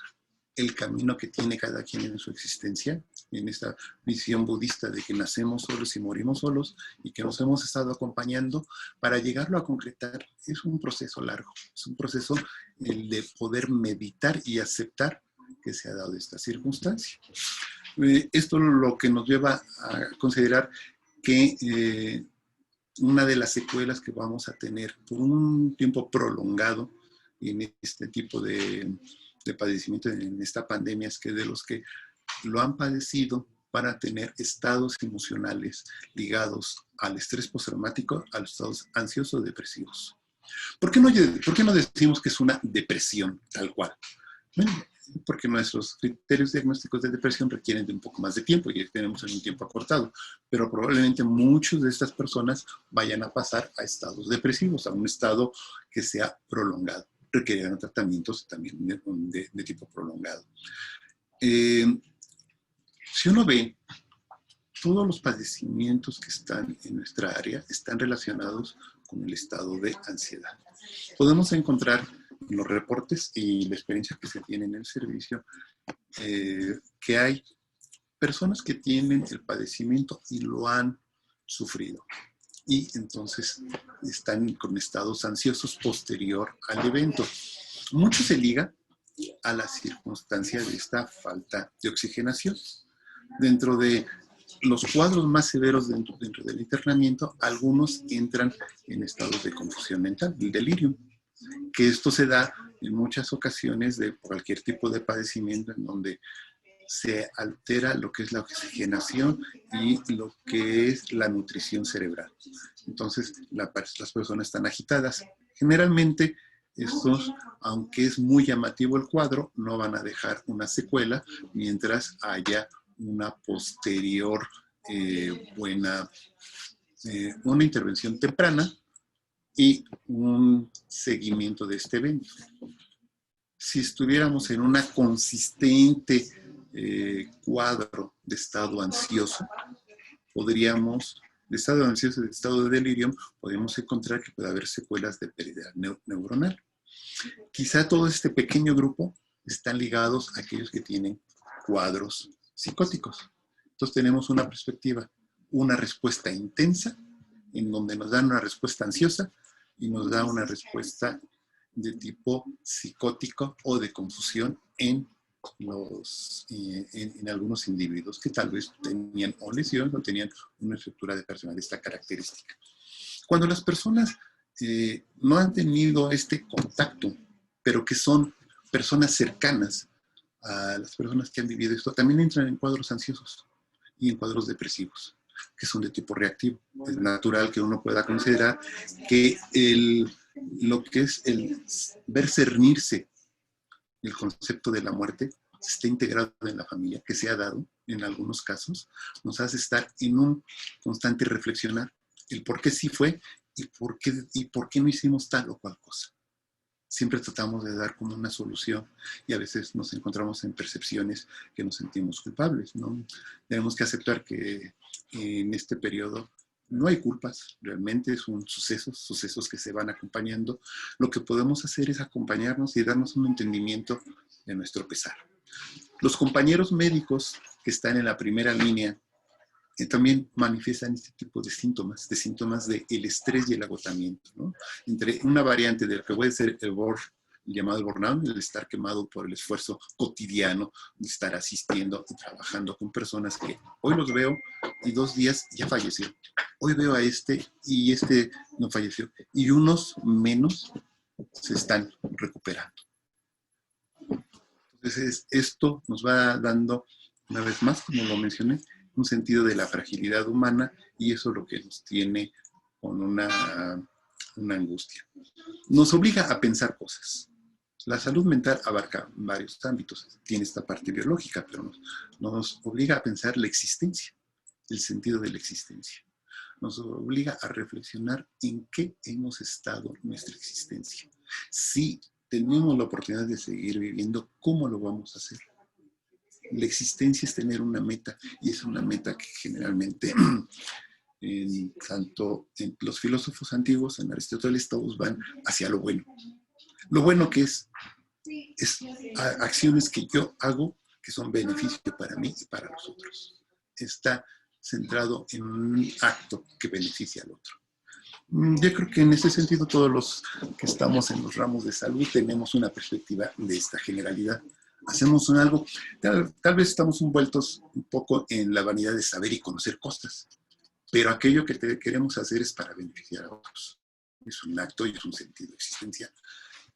el camino que tiene cada quien en su existencia, en esta visión budista de que nacemos solos y morimos solos y que nos hemos estado acompañando para llegarlo a concretar. Es un proceso largo, es un proceso el de poder meditar y aceptar que se ha dado esta circunstancia. Esto es lo que nos lleva a considerar que una de las secuelas que vamos a tener por un tiempo prolongado en este tipo de padecimiento, en esta pandemia, es que de los que lo han padecido van a tener estados emocionales ligados al estrés postraumático, a los estados ansiosos o depresivos. ¿Por qué no decimos que es una depresión tal cual? Bueno, porque nuestros criterios diagnósticos de depresión requieren de un poco más de tiempo y tenemos en un tiempo acortado, pero probablemente muchas de estas personas vayan a pasar a estados depresivos, a un estado que sea prolongado. Requerirán tratamientos también de tipo prolongado. Si uno ve, todos los padecimientos que están en nuestra área están relacionados con el estado de ansiedad. Podemos encontrar en los reportes y la experiencia que se tiene en el servicio que hay personas que tienen el padecimiento y lo han sufrido. Y entonces están con estados ansiosos posterior al evento. Mucho se liga a la circunstancia de esta falta de oxigenación. Dentro de los cuadros más severos dentro del internamiento, algunos entran en estados de confusión mental, el delirium, que esto se da en muchas ocasiones de cualquier tipo de padecimiento en donde se altera lo que es la oxigenación y lo que es la nutrición cerebral. Entonces, las personas están agitadas. Generalmente, estos, aunque es muy llamativo el cuadro, no van a dejar una secuela mientras haya una posterior una intervención temprana y un seguimiento de este evento. Si estuviéramos en una consistente cuadro de estado ansioso, de estado ansioso, de estado de delirium, podemos encontrar que puede haber secuelas de pérdida neuronal. Quizá todo este pequeño grupo están ligados a aquellos que tienen cuadros psicóticos. Entonces tenemos una perspectiva, una respuesta intensa, en donde nos dan una respuesta ansiosa y nos da una respuesta de tipo psicótico o de confusión en algunos individuos que tal vez tenían o lesiones o tenían una estructura de personalidad de esta característica. Cuando las personas no han tenido este contacto, pero que son personas cercanas a las personas que han vivido esto, también entran en cuadros ansiosos y en cuadros depresivos, que son de tipo reactivo. Es natural que uno pueda considerar que lo que es el ver cernirse el concepto de la muerte está integrado en la familia, que se ha dado en algunos casos, nos hace estar en un constante reflexionar el por qué sí fue y por qué no hicimos tal o cual cosa. Siempre tratamos de dar como una solución y a veces nos encontramos en percepciones que nos sentimos culpables, ¿no? Tenemos que aceptar que en este periodo no hay culpas, realmente son sucesos que se van acompañando. Lo que podemos hacer es acompañarnos y darnos un entendimiento de nuestro pesar. Los compañeros médicos que están en la primera línea también manifiestan este tipo de síntomas del estrés y el agotamiento, ¿no? Entre una variante de lo que puede ser el llamado el burnout, el estar quemado por el esfuerzo cotidiano de estar asistiendo y trabajando con personas que hoy los veo y 2 días ya falleció. Hoy veo a este y este no falleció. Y unos menos se están recuperando. Entonces, esto nos va dando, una vez más, como lo mencioné, un sentido de la fragilidad humana y eso es lo que nos tiene con una angustia. Nos obliga a pensar cosas. La salud mental abarca varios ámbitos. Tiene esta parte biológica, pero nos obliga a pensar la existencia, el sentido de la existencia. Nos obliga a reflexionar en qué hemos estado en nuestra existencia. Si tenemos la oportunidad de seguir viviendo, ¿cómo lo vamos a hacer? La existencia es tener una meta y es una meta que generalmente tanto en los filósofos antiguos, en Aristóteles, todos van hacia lo bueno. Lo bueno que es Es acciones que yo hago que son beneficio para mí y para los otros. Está centrado en un acto que beneficia al otro. Yo creo que en ese sentido todos los que estamos en los ramos de salud tenemos una perspectiva de esta generalidad. Hacemos algo, tal vez estamos envueltos un poco en la vanidad de saber y conocer cosas, pero aquello que queremos hacer es para beneficiar a otros. Es un acto y es un sentido existencial.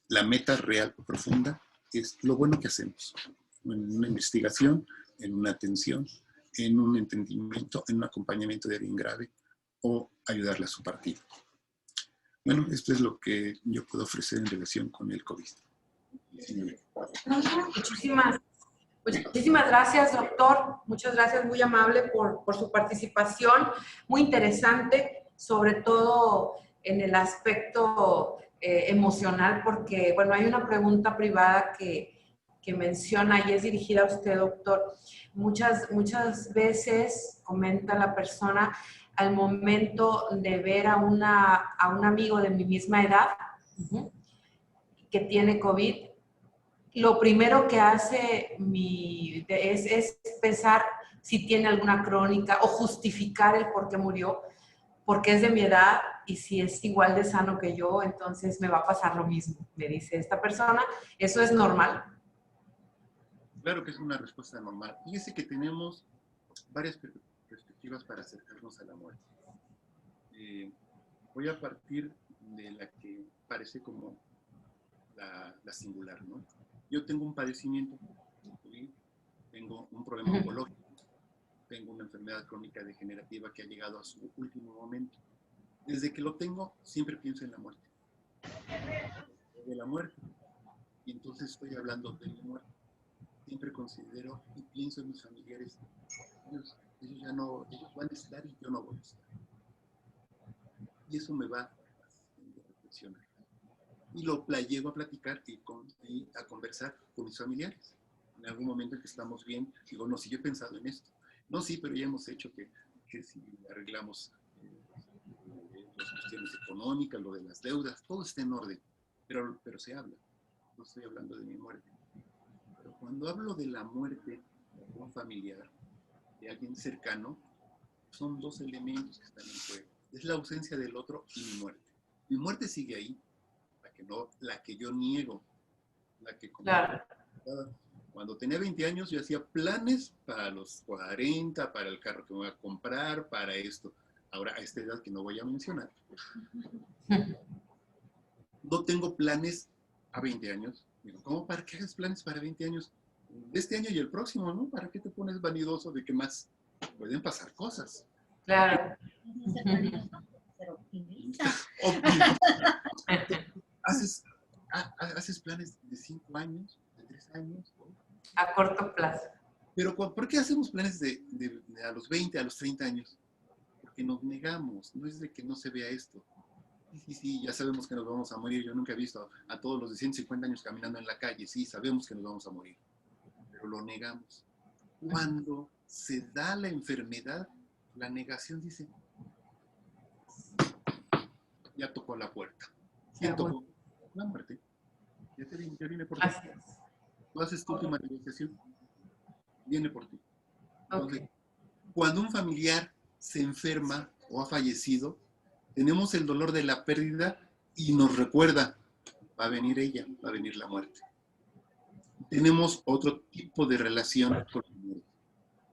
La meta real o profunda es lo bueno que hacemos en una investigación, en una atención, en un entendimiento, en un acompañamiento de alguien grave o ayudarle a su partido. Bueno, esto es lo que yo puedo ofrecer en relación con el COVID. Muchísimas gracias, doctor. Muchas gracias, muy amable por su participación. Muy interesante, sobre todo en el aspecto emocional, porque, bueno, hay una pregunta privada que menciona y es dirigida a usted, doctor. Muchas veces, comenta la persona, al momento de ver a un amigo de mi misma edad que tiene COVID, lo primero que hace es pensar si tiene alguna crónica o justificar el por qué murió, porque es de mi edad y si es igual de sano que yo, entonces me va a pasar lo mismo, me dice esta persona. ¿Eso es normal? Claro que es una respuesta normal. Fíjese que tenemos varias perspectivas para acercarnos a la muerte. Voy a partir de la que parece como la singular, ¿no? Yo tengo un padecimiento, ¿sí? Tengo un problema oncológico, tengo una enfermedad crónica degenerativa que ha llegado a su último momento. Desde que lo tengo, siempre pienso en la muerte. De la muerte. Y entonces estoy hablando de mi muerte. Siempre considero y pienso en mis familiares. Ellos van a estar y yo no voy a estar. Y eso me va haciendo reflexionar. Y lo llego a platicar y a conversar con mis familiares. En algún momento en que estamos bien, digo, no, si yo he pensado en esto. No, sí, pero ya hemos hecho que si arreglamos las cuestiones económicas, lo de las deudas, todo está en orden, pero se habla. No estoy hablando de mi muerte. Pero cuando hablo de la muerte de un familiar, de alguien cercano, son dos elementos que están en juego. Es la ausencia del otro y mi muerte. Mi muerte sigue ahí, la que yo niego, la que claro. Cuando tenía 20 años yo hacía planes para los 40, para el carro que me voy a comprar, para esto. Ahora, a esta edad que no voy a mencionar, no tengo planes a 20 años. Digo, ¿cómo para qué hagas planes para 20 años? Este año y el próximo, ¿no? ¿Para qué te pones vanidoso de que más pueden pasar cosas? Claro. Haces planes de 5 años, de 3 años. ¿No? A corto plazo. Pero ¿por qué hacemos planes de a los 20, a los 30 años? Porque nos negamos, no es de que no se vea esto. Sí, ya sabemos que nos vamos a morir. Yo nunca he visto a todos los de 150 años caminando en la calle. Sí, sabemos que nos vamos a morir, pero lo negamos. Cuando se da la enfermedad, la negación dice, ya tocó la puerta. ¿Quién tocó? La muerte. Ya viene por ti. Tú haces tu última negociación, viene por ti. Entonces, cuando un familiar se enferma o ha fallecido, tenemos el dolor de la pérdida y nos recuerda, va a venir ella, va a venir la muerte. Tenemos otro tipo de relación con la muerte.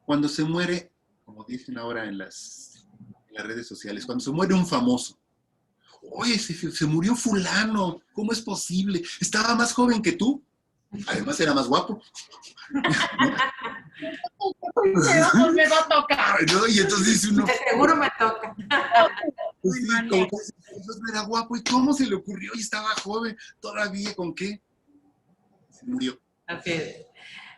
Cuando se muere, como dicen ahora en las redes sociales, cuando se muere un famoso, oye, se murió fulano, ¿cómo es posible? Estaba más joven que tú, además era más guapo. Me va a tocar. ¿No? Y entonces dice uno, de seguro me toca. Pues sí, como que era guapo, ¿y cómo se le ocurrió? Y estaba joven, todavía, ¿con qué? Se murió. Así es.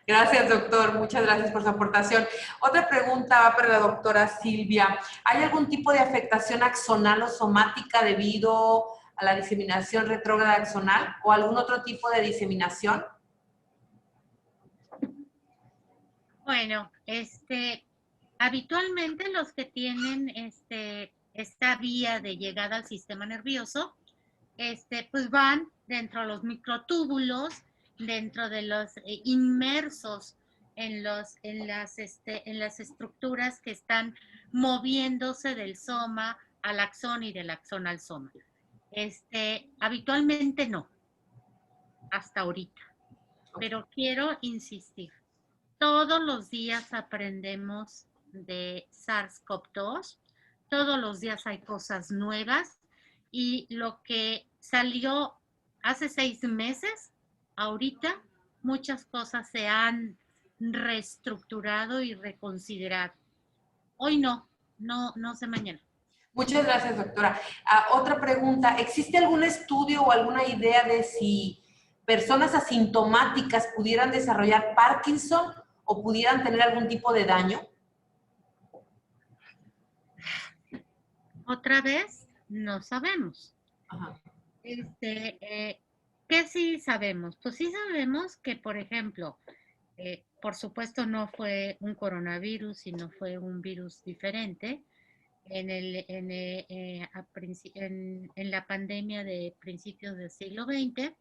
Gracias, doctor. Muchas gracias por su aportación. Otra pregunta va para la doctora Silvia. ¿Hay algún tipo de afectación axonal o somática debido a la diseminación retrógrada axonal o algún otro tipo de diseminación? Bueno, habitualmente los que tienen esta vía de llegada al sistema nervioso, pues van dentro de los microtúbulos dentro de los inmersos en las estructuras que están moviéndose del soma al axón y del axón al soma. Habitualmente no, hasta ahorita. Pero quiero insistir, todos los días aprendemos de SARS-CoV-2, todos los días hay cosas nuevas y lo que salió hace 6 meses, ahorita muchas cosas se han reestructurado y reconsiderado. Hoy no sé mañana. Muchas gracias, doctora. Otra pregunta, ¿existe algún estudio o alguna idea de si personas asintomáticas pudieran desarrollar Parkinson o pudieran tener algún tipo de daño? Otra vez, no sabemos. Ajá. ¿Qué sí sabemos? Pues sí sabemos que, por ejemplo, por supuesto no fue un coronavirus, sino fue un virus diferente. En la pandemia de principios del siglo XX,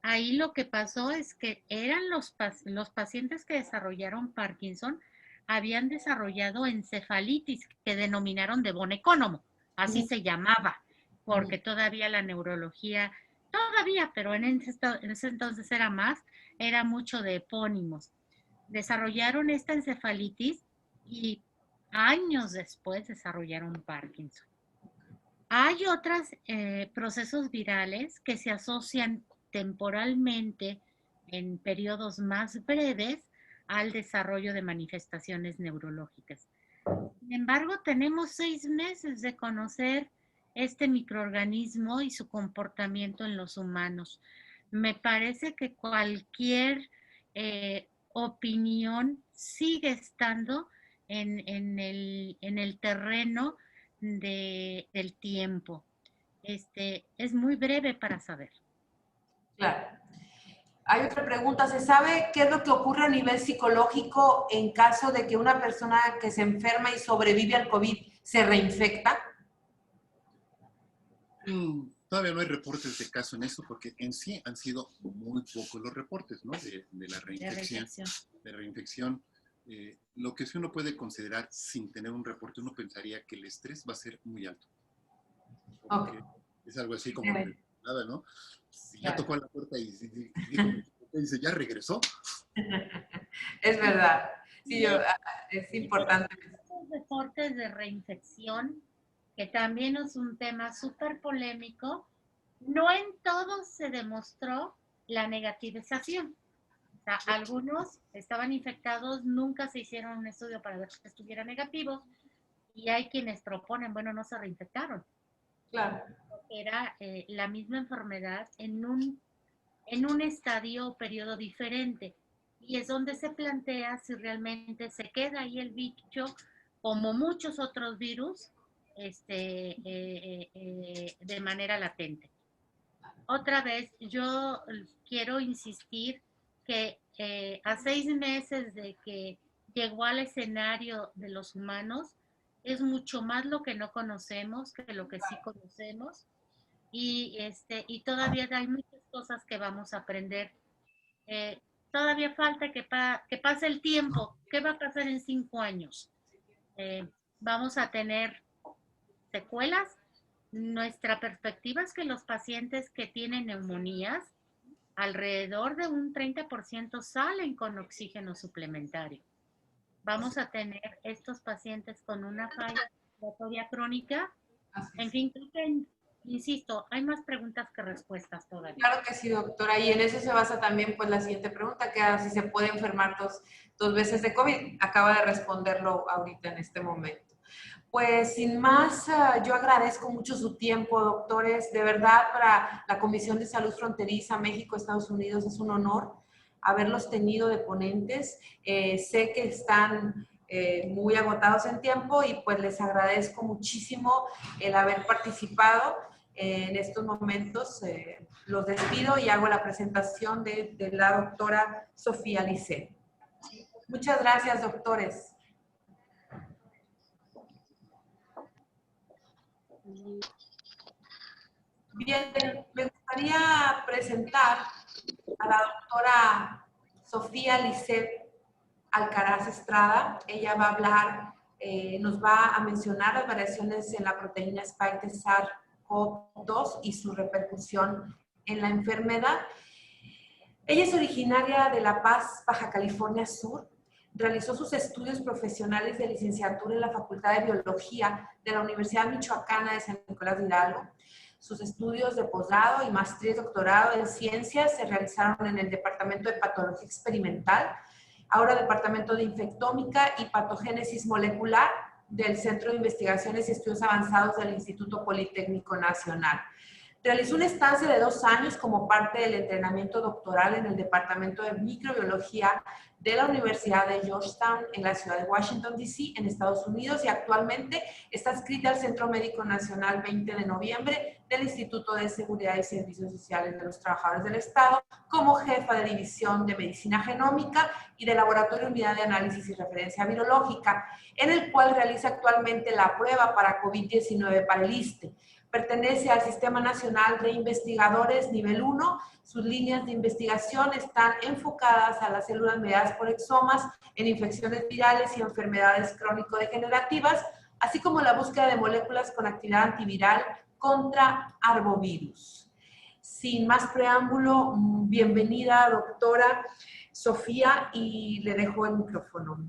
ahí lo que pasó es que eran los pacientes que desarrollaron Parkinson, habían desarrollado encefalitis que denominaron de von Economo, así se llamaba, porque todavía la neurología, pero en ese entonces era mucho de epónimos. Desarrollaron esta encefalitis y años después desarrollaron Parkinson. Hay otros procesos virales que se asocian temporalmente en periodos más breves al desarrollo de manifestaciones neurológicas. Sin embargo, tenemos 6 meses de conocer este microorganismo y su comportamiento en los humanos. Me parece que cualquier opinión sigue estando en el terreno del tiempo. Es muy breve para saber. Claro. Hay otra pregunta, ¿se sabe qué es lo que ocurre a nivel psicológico en caso de que una persona que se enferma y sobrevive al COVID se reinfecta? Todavía no hay reportes de caso en eso, porque en sí han sido muy pocos los reportes, ¿no? De la reinfección. Lo que sí uno puede considerar sin tener un reporte, uno pensaría que el estrés va a ser muy alto. Okay. Es algo así como nada, ¿no? Si ya tocó a la puerta y dice, ¿ya regresó? Es verdad. Sí, es importante. Los reportes de reinfección, que también es un tema súper polémico, no en todos se demostró la negativización. O sea, algunos estaban infectados, nunca se hicieron un estudio para ver que estuvieran negativos, y hay quienes proponen, bueno, no se reinfectaron. Claro. Era la misma enfermedad en un estadio o periodo diferente. Y es donde se plantea si realmente se queda ahí el bicho, como muchos otros virus, de manera latente. Otra vez, yo quiero insistir que a 6 meses de que llegó al escenario de los humanos, es mucho más lo que no conocemos que lo que sí conocemos. Y todavía hay muchas cosas que vamos a aprender. Todavía falta que pase el tiempo. ¿Qué va a pasar en 5 años? ¿Vamos a tener secuelas? Nuestra perspectiva es que los pacientes que tienen neumonías, alrededor de un 30% salen con oxígeno suplementario. Vamos a tener estos pacientes con una falla respiratoria crónica. En fin, creo que, insisto, hay más preguntas que respuestas todavía. Claro que sí, doctora. Y en eso se basa también pues la siguiente pregunta, que es si se puede enfermar dos veces de COVID. Acaba de responderlo ahorita en este momento. Pues sin más, yo agradezco mucho su tiempo, doctores. De verdad, para la Comisión de Salud Fronteriza México-Estados Unidos es un honor haberlos tenido de ponentes. Sé que están muy agotados en tiempo y pues les agradezco muchísimo el haber participado en estos momentos. Los despido y hago la presentación de la doctora Sofía Lisset. Muchas gracias, doctores. Bien, me gustaría presentar a a la doctora Sofía Lisset Alcaraz Estrada. Ella va a hablar, nos va a mencionar las variaciones en la proteína spike de SARS-CoV-2 y su repercusión en la enfermedad. Ella es originaria de La Paz, Baja California Sur. Realizó sus estudios profesionales de licenciatura en la Facultad de Biología de la Universidad Michoacana de San Nicolás de Hidalgo. Sus estudios de posgrado y maestría y doctorado en ciencias se realizaron en el Departamento de Patología Experimental, ahora Departamento de Infectómica y Patogénesis Molecular del Centro de Investigaciones y Estudios Avanzados del Instituto Politécnico Nacional. Realizó una estancia de 2 años como parte del entrenamiento doctoral en el Departamento de Microbiología de la Universidad de Georgetown en la ciudad de Washington, D.C., en Estados Unidos, y actualmente está adscrita al Centro Médico Nacional 20 de noviembre del Instituto de Seguridad y Servicios Sociales de los Trabajadores del Estado como jefa de División de Medicina Genómica y de Laboratorio Unidad de Análisis y Referencia Virológica, en el cual realiza actualmente la prueba para COVID-19 para el ISSSTE. Pertenece al Sistema Nacional de Investigadores Nivel 1. Sus líneas de investigación están enfocadas a las células mediadas por exomas en infecciones virales y enfermedades crónico-degenerativas, así como la búsqueda de moléculas con actividad antiviral contra arbovirus. Sin más preámbulo, bienvenida, doctora Sofía, y le dejo el micrófono.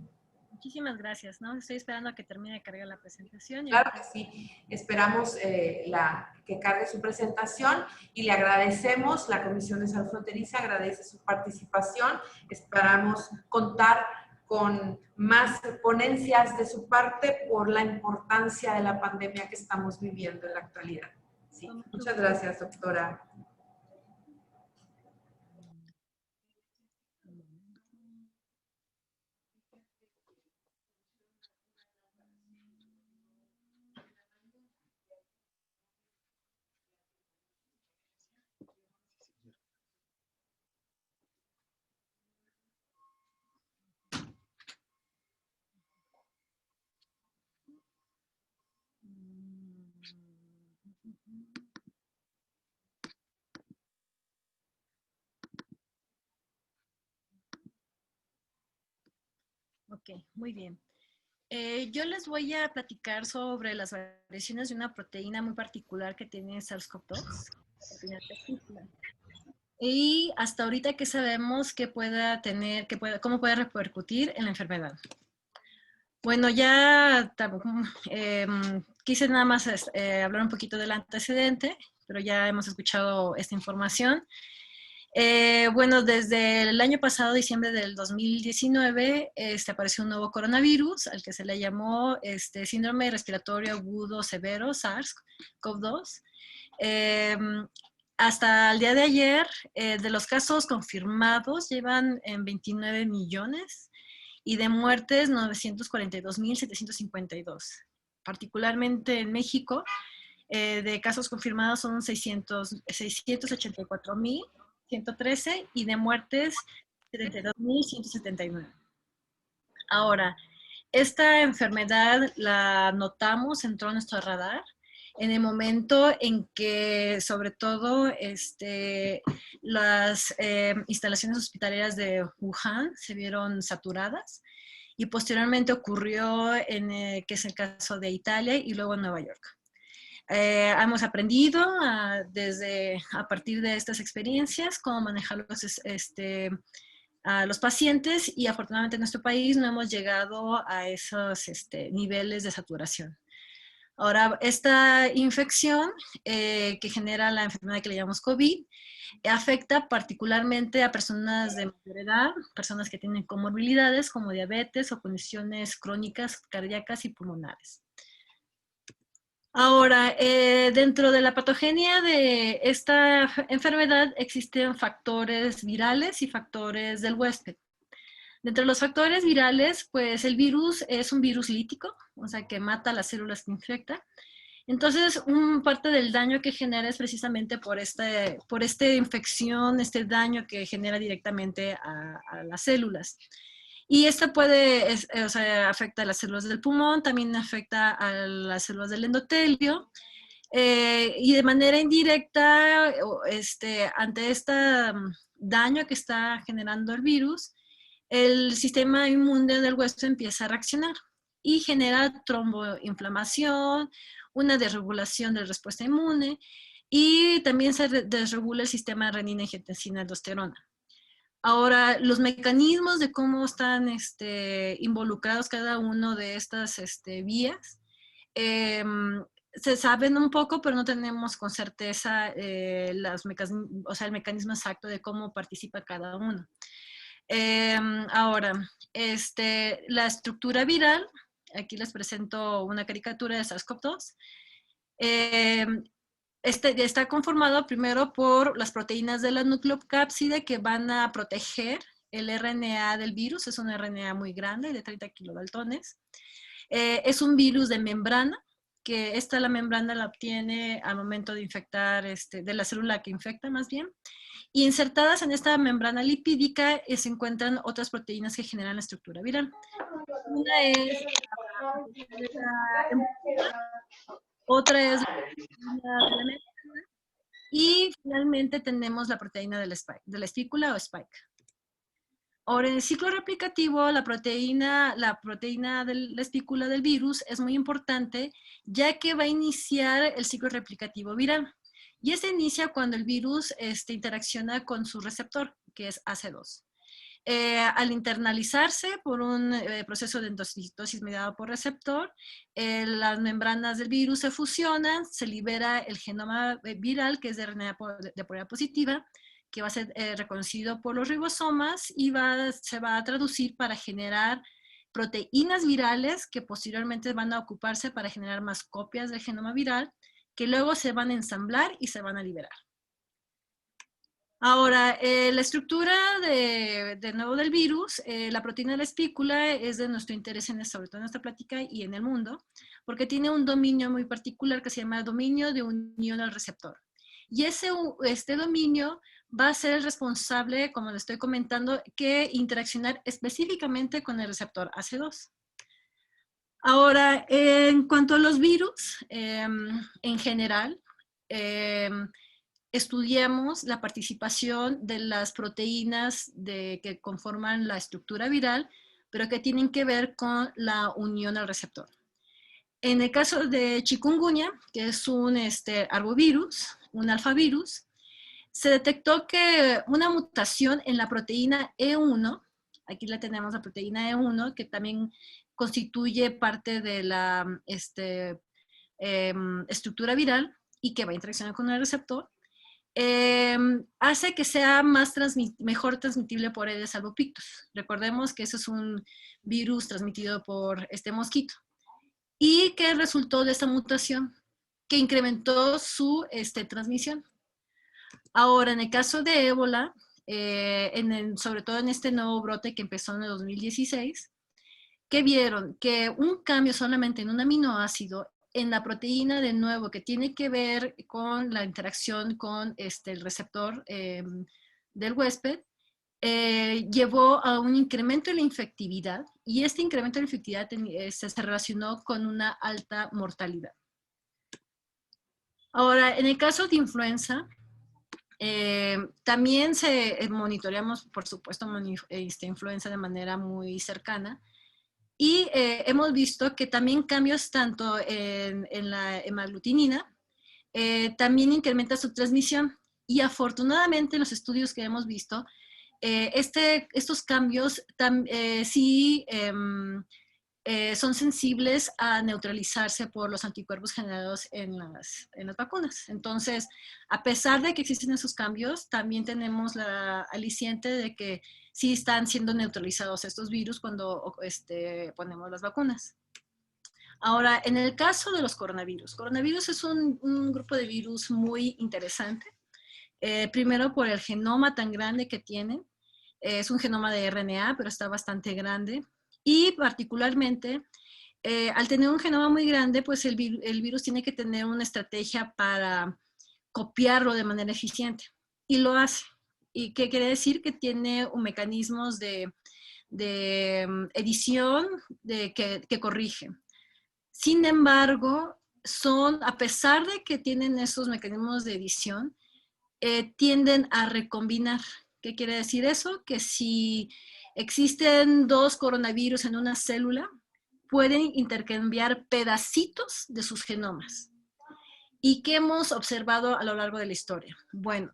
Muchísimas gracias, ¿no? Estoy esperando a que termine de cargar la presentación. Claro que sí, esperamos que cargue su presentación y le agradecemos, la Comisión de Salud Fronteriza agradece su participación, esperamos contar con más ponencias de su parte por la importancia de la pandemia que estamos viviendo en la actualidad. Sí, muchas gracias, doctora. Ok, muy bien. Yo les voy a platicar sobre las variaciones de una proteína muy particular que tiene SARS-CoV-2, la proteína testícula. Y hasta ahorita, ¿qué sabemos que pueda tener, cómo puede repercutir en la enfermedad? Bueno, ya quise nada más hablar un poquito del antecedente, pero ya hemos escuchado esta información. Bueno, desde el año pasado, diciembre del 2019, apareció un nuevo coronavirus al que se le llamó síndrome respiratorio agudo severo, SARS-CoV-2. Hasta el día de ayer, de los casos confirmados, llevan en 29 millones y de muertes 942.752. Particularmente en México, de casos confirmados son 684.113 y de muertes 32.179. Ahora, esta enfermedad la notamos, entró en nuestro radar en el momento en que, sobre todo, las instalaciones hospitalarias de Wuhan se vieron saturadas y posteriormente ocurrió que es el caso de Italia y luego en Nueva York. Hemos aprendido a partir de estas experiencias cómo manejar a los pacientes y afortunadamente en nuestro país no hemos llegado a esos niveles de saturación. Ahora, esta infección que genera la enfermedad que le llamamos COVID afecta particularmente a personas de mayor edad, personas que tienen comorbilidades como diabetes o condiciones crónicas cardíacas y pulmonares. Ahora, dentro de la patogenia de esta enfermedad existen factores virales y factores del huésped. Dentro de los factores virales, pues el virus es un virus lítico, o sea, que mata las células que infecta. Entonces, parte del daño que genera es precisamente por esta infección, este daño que genera directamente a las células. Y esta afecta a las células del pulmón, también afecta a las células del endotelio, y de manera indirecta, ante esta daño que está generando el virus, el sistema inmune del huésped empieza a reaccionar y genera tromboinflamación, una desregulación de la respuesta inmune y también se desregula el sistema renina-angiotensina-aldosterona. Ahora, los mecanismos de cómo están involucrados cada uno de estas vías se saben un poco, pero no tenemos con certeza el mecanismo exacto de cómo participa cada uno. Ahora, la estructura viral, aquí les presento una caricatura de SARS-CoV-2. Está conformado primero por las proteínas de la nucleocápside que van a proteger el RNA del virus. Es un RNA muy grande, de 30 kilodaltones. Es un virus de membrana, que la membrana la obtiene al momento de infectar, de la célula que infecta más bien. Y insertadas en esta membrana lipídica se encuentran otras proteínas que generan la estructura viral. Una es otra es la proteína de la membrana y finalmente tenemos la proteína de la espícula o spike. Ahora, en el ciclo replicativo, la proteína de la espícula del virus es muy importante, ya que va a iniciar el ciclo replicativo viral. Y este inicia cuando el virus interacciona con su receptor, que es AC2. Al internalizarse por un proceso de endocitosis mediado por receptor, las membranas del virus se fusionan, se libera el genoma viral, que es de RNA de polaridad positiva, que va a ser reconocido por los ribosomas y se va a traducir para generar proteínas virales que posteriormente van a ocuparse para generar más copias del genoma viral, que luego se van a ensamblar y se van a liberar. Ahora, la estructura de nuevo del virus, la proteína de la espícula es de nuestro interés, sobre todo en esta plática y en el mundo, porque tiene un dominio muy particular que se llama dominio de unión al receptor. Y este dominio va a ser el responsable, como le estoy comentando, que interaccionar específicamente con el receptor AC2. Ahora, en cuanto a los virus, en general, estudiamos la participación de las proteínas que conforman la estructura viral, pero que tienen que ver con la unión al receptor. En el caso de chikungunya, que es un arbovirus, un alfavirus, se detectó que una mutación en la proteína E1, aquí la tenemos la proteína E1, que también constituye parte de la estructura viral y que va a interaccionar con el receptor, hace que sea mejor transmitible por Aedes albopictus. Recordemos que ese es un virus transmitido por este mosquito. ¿Y qué resultó de esta mutación? Que incrementó su transmisión. Ahora, en el caso de ébola, sobre todo en este nuevo brote que empezó en el 2016, ¿qué vieron? Que un cambio solamente en un aminoácido en la proteína de nuevo que tiene que ver con la interacción con el receptor del huésped, llevó a un incremento en la infectividad y este incremento en la infectividad se relacionó con una alta mortalidad. Ahora, en el caso de influenza, también monitoreamos, por supuesto, influenza de manera muy cercana. Y hemos visto que también cambios tanto en la hemaglutinina también incrementa su transmisión. Y afortunadamente en los estudios que hemos visto, estos cambios sí son sensibles a neutralizarse por los anticuerpos generados en las vacunas. Entonces, a pesar de que existen esos cambios, también tenemos la aliciente de que sí están siendo neutralizados estos virus cuando ponemos las vacunas. Ahora, en el caso de los coronavirus es un grupo de virus muy interesante. Primero por el genoma tan grande que tienen. Es un genoma de RNA, pero está bastante grande. Y particularmente, al tener un genoma muy grande, pues el virus tiene que tener una estrategia para copiarlo de manera eficiente. Y lo hace. ¿Y qué quiere decir? Que tiene mecanismos de edición que corrige. Sin embargo, a pesar de que tienen esos mecanismos de edición, tienden a recombinar. ¿Qué quiere decir eso? Que si existen 2 coronavirus en una célula, pueden intercambiar pedacitos de sus genomas. ¿Y qué hemos observado a lo largo de la historia? Bueno,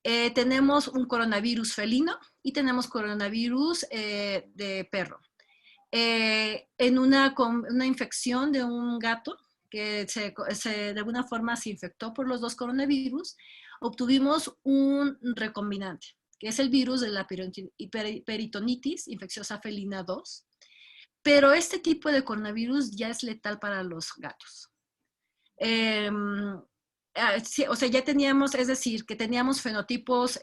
tenemos un coronavirus felino y tenemos coronavirus de perro. En una infección de un gato que de alguna forma se infectó por los 2 coronavirus, obtuvimos un recombinante, que es el virus de la peritonitis infecciosa felina 2. Pero este tipo de coronavirus ya es letal para los gatos. Sí, o sea, ya teníamos, es decir, que teníamos fenotipos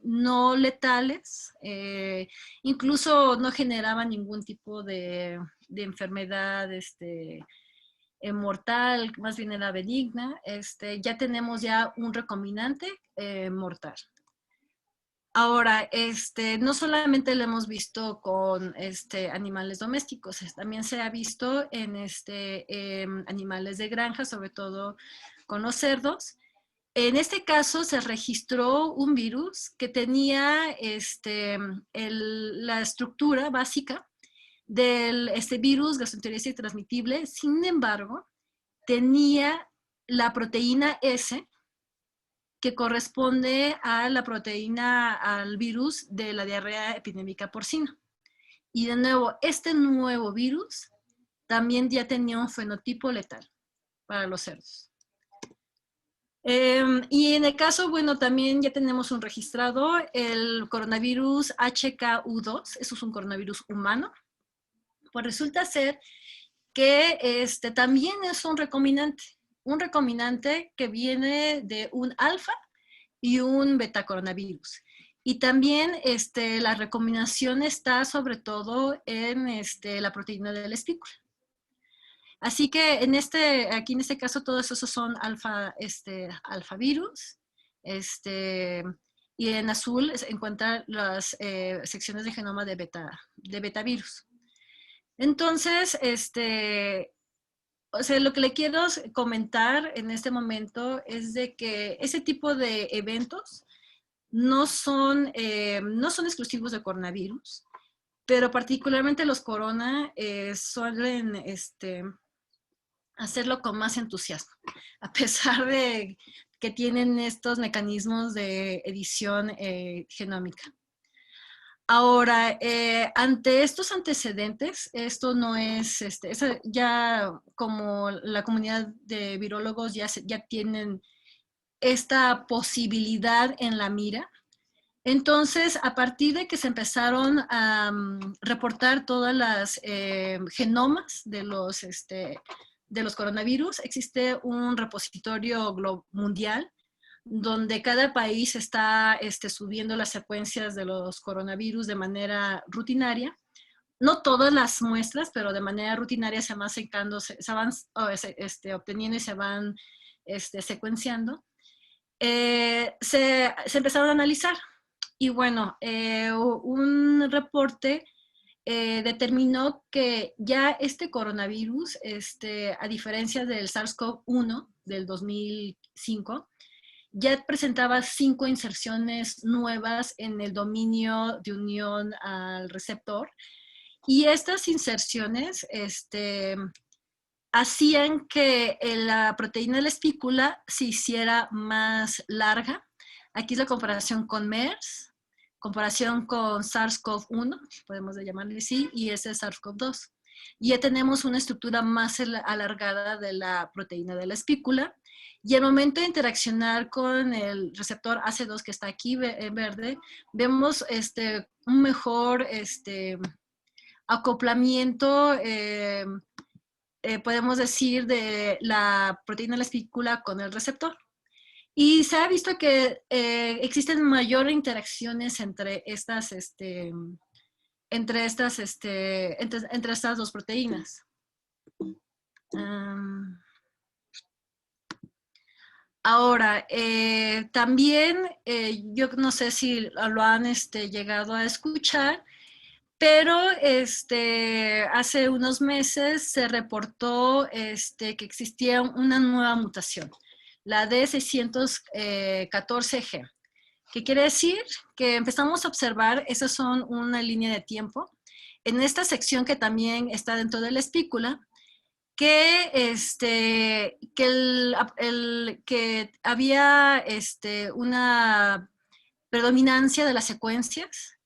no letales, incluso no generaban ningún tipo de enfermedad mortal, más bien era benigna. Ya tenemos ya un recombinante mortal. Ahora, no solamente lo hemos visto con animales domésticos, también se ha visto en animales de granja, sobre todo con los cerdos. En este caso se registró un virus que tenía la estructura básica del virus gastroenteritis transmitible, sin embargo, tenía la proteína S, que corresponde a la proteína, al virus de la diarrea epidémica porcina. Y de nuevo, este nuevo virus también ya tenía un fenotipo letal para los cerdos. Y en el caso, bueno, también ya tenemos un registrado, el coronavirus HKU2, eso es un coronavirus humano. Pues resulta ser que también es un recombinante que viene de un alfa y un beta coronavirus. Y también la recombinación está sobre todo en la proteína de la espícula. Así que aquí en este caso todos esos son alfavirus. Y en azul se encuentran las secciones de genoma de betavirus. Entonces, o sea, lo que le quiero comentar en este momento es de que ese tipo de eventos no son exclusivos de coronavirus, pero particularmente los corona suelen hacerlo con más entusiasmo, a pesar de que tienen estos mecanismos de edición genómica. Ahora, ante estos antecedentes, esto no es, ya como la comunidad de virólogos ya tienen esta posibilidad en la mira. Entonces, a partir de que se empezaron a reportar todas las genomas de los coronavirus, existe un repositorio mundial donde cada país está subiendo las secuencias de los coronavirus de manera rutinaria. No todas las muestras, pero de manera rutinaria se van secando, se van obteniendo y se van secuenciando. Se empezaron a analizar. Y bueno, un reporte determinó que ya este coronavirus, a diferencia del SARS-CoV-1 del 2005, ya presentaba 5 inserciones nuevas en el dominio de unión al receptor. Y estas inserciones hacían que la proteína de la espícula se hiciera más larga. Aquí es la comparación con MERS, comparación con SARS-CoV-1, podemos llamarle así, y ese es SARS-CoV-2. Y ya tenemos una estructura más alargada de la proteína de la espícula. Y al momento de interaccionar con el receptor AC2 que está aquí en verde, vemos un mejor acoplamiento, podemos decir, de la proteína de la espícula con el receptor. Y se ha visto que existen mayores interacciones entre estas dos proteínas. Ahora, también, yo no sé si lo han llegado a escuchar, pero hace unos meses se reportó que existía una nueva mutación, la D614G, ¿Qué quiere decir? Que empezamos a observar, esas son una línea de tiempo, en esta sección que también está dentro de la espícula, que, que había una predominancia de las secuencias,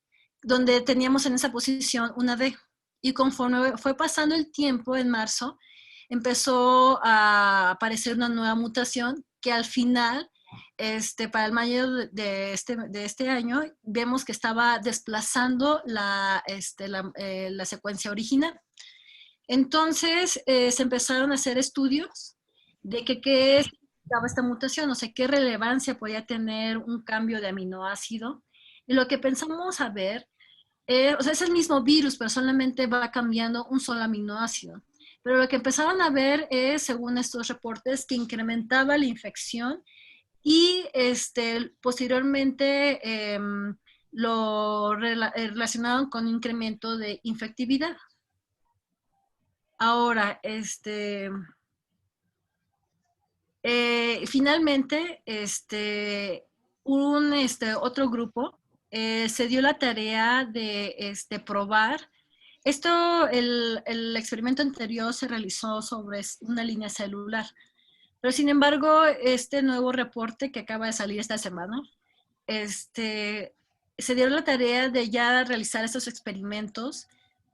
donde teníamos en esa posición una D. Y conforme fue pasando el tiempo, en marzo, empezó a aparecer una nueva mutación que al final, para el mayo de este año, vemos que estaba desplazando la secuencia original. Entonces, se empezaron a hacer estudios de qué significaba esta mutación, o sea, qué relevancia podía tener un cambio de aminoácido. Y lo que pensamos a ver, o sea, es el mismo virus, pero solamente va cambiando un solo aminoácido. Pero lo que empezaron a ver es, según estos reportes, que incrementaba la infección y posteriormente lo relacionaron con incremento de infectividad. Ahora, finalmente, otro grupo se dio la tarea de probar. El experimento anterior se realizó sobre una línea celular, pero sin embargo, este nuevo reporte que acaba de salir esta semana, se dio la tarea de ya realizar estos experimentos,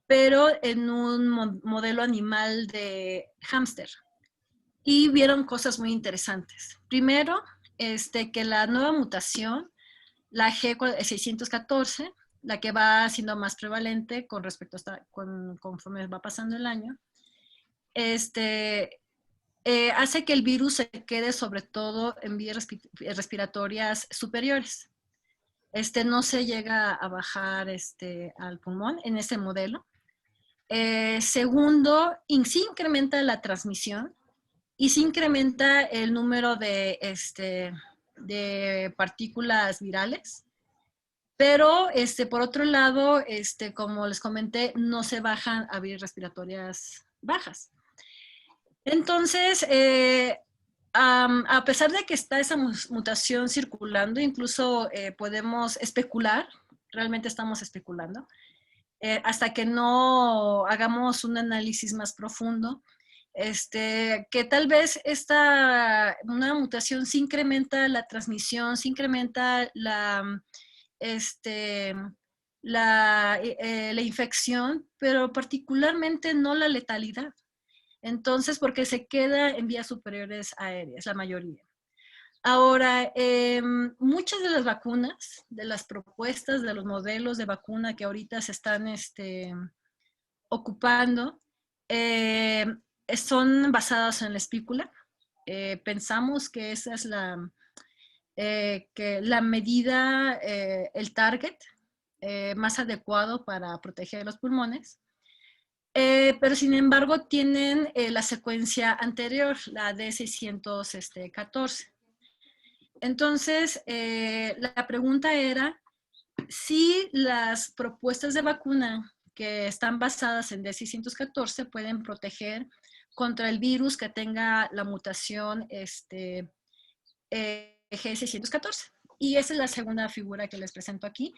pero en un modelo animal de hámster. Y vieron cosas muy interesantes. Primero, que la nueva mutación, la G614, la que va siendo más prevalente con respecto conforme va pasando el año, hace que el virus se quede sobre todo en vías respiratorias superiores. No se llega a bajar al pulmón en este modelo. Segundo, sí incrementa la transmisión y sí incrementa el número de partículas virales, pero por otro lado, como les comenté, no se bajan a vías respiratorias bajas. Entonces, a pesar de que está esa mutación circulando, incluso podemos especular, realmente estamos especulando, hasta que no hagamos un análisis más profundo, que tal vez una mutación sí incrementa la transmisión, sí incrementa la infección, pero particularmente no la letalidad. Entonces, porque se queda en vías superiores aéreas, la mayoría. Ahora, muchas de las vacunas, de las propuestas, de los modelos de vacuna que ahorita se están ocupando, son basadas en la espícula. Pensamos que esa es la medida, el target más adecuado para proteger los pulmones. Pero sin embargo tienen la secuencia anterior, la D614. Entonces, la pregunta era si las propuestas de vacuna que están basadas en D614 pueden proteger contra el virus que tenga la mutación G614. Y esa es la segunda figura que les presento aquí.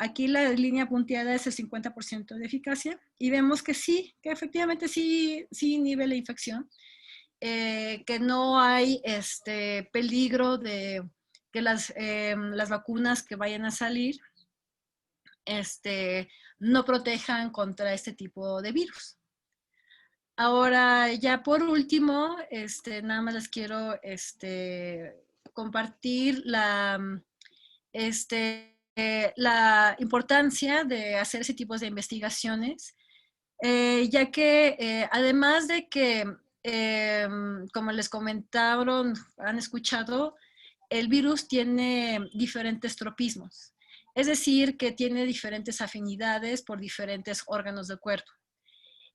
Aquí la línea punteada es el 50% de eficacia y vemos que sí, que efectivamente sí inhibe la infección, que no hay peligro de que las vacunas que vayan a salir no protejan contra este tipo de virus. Ahora, ya por último, nada más les quiero compartir la importancia de hacer ese tipo de investigaciones, ya que además de que, como les comentaron, han escuchado, el virus tiene diferentes tropismos, es decir, que tiene diferentes afinidades por diferentes órganos del cuerpo.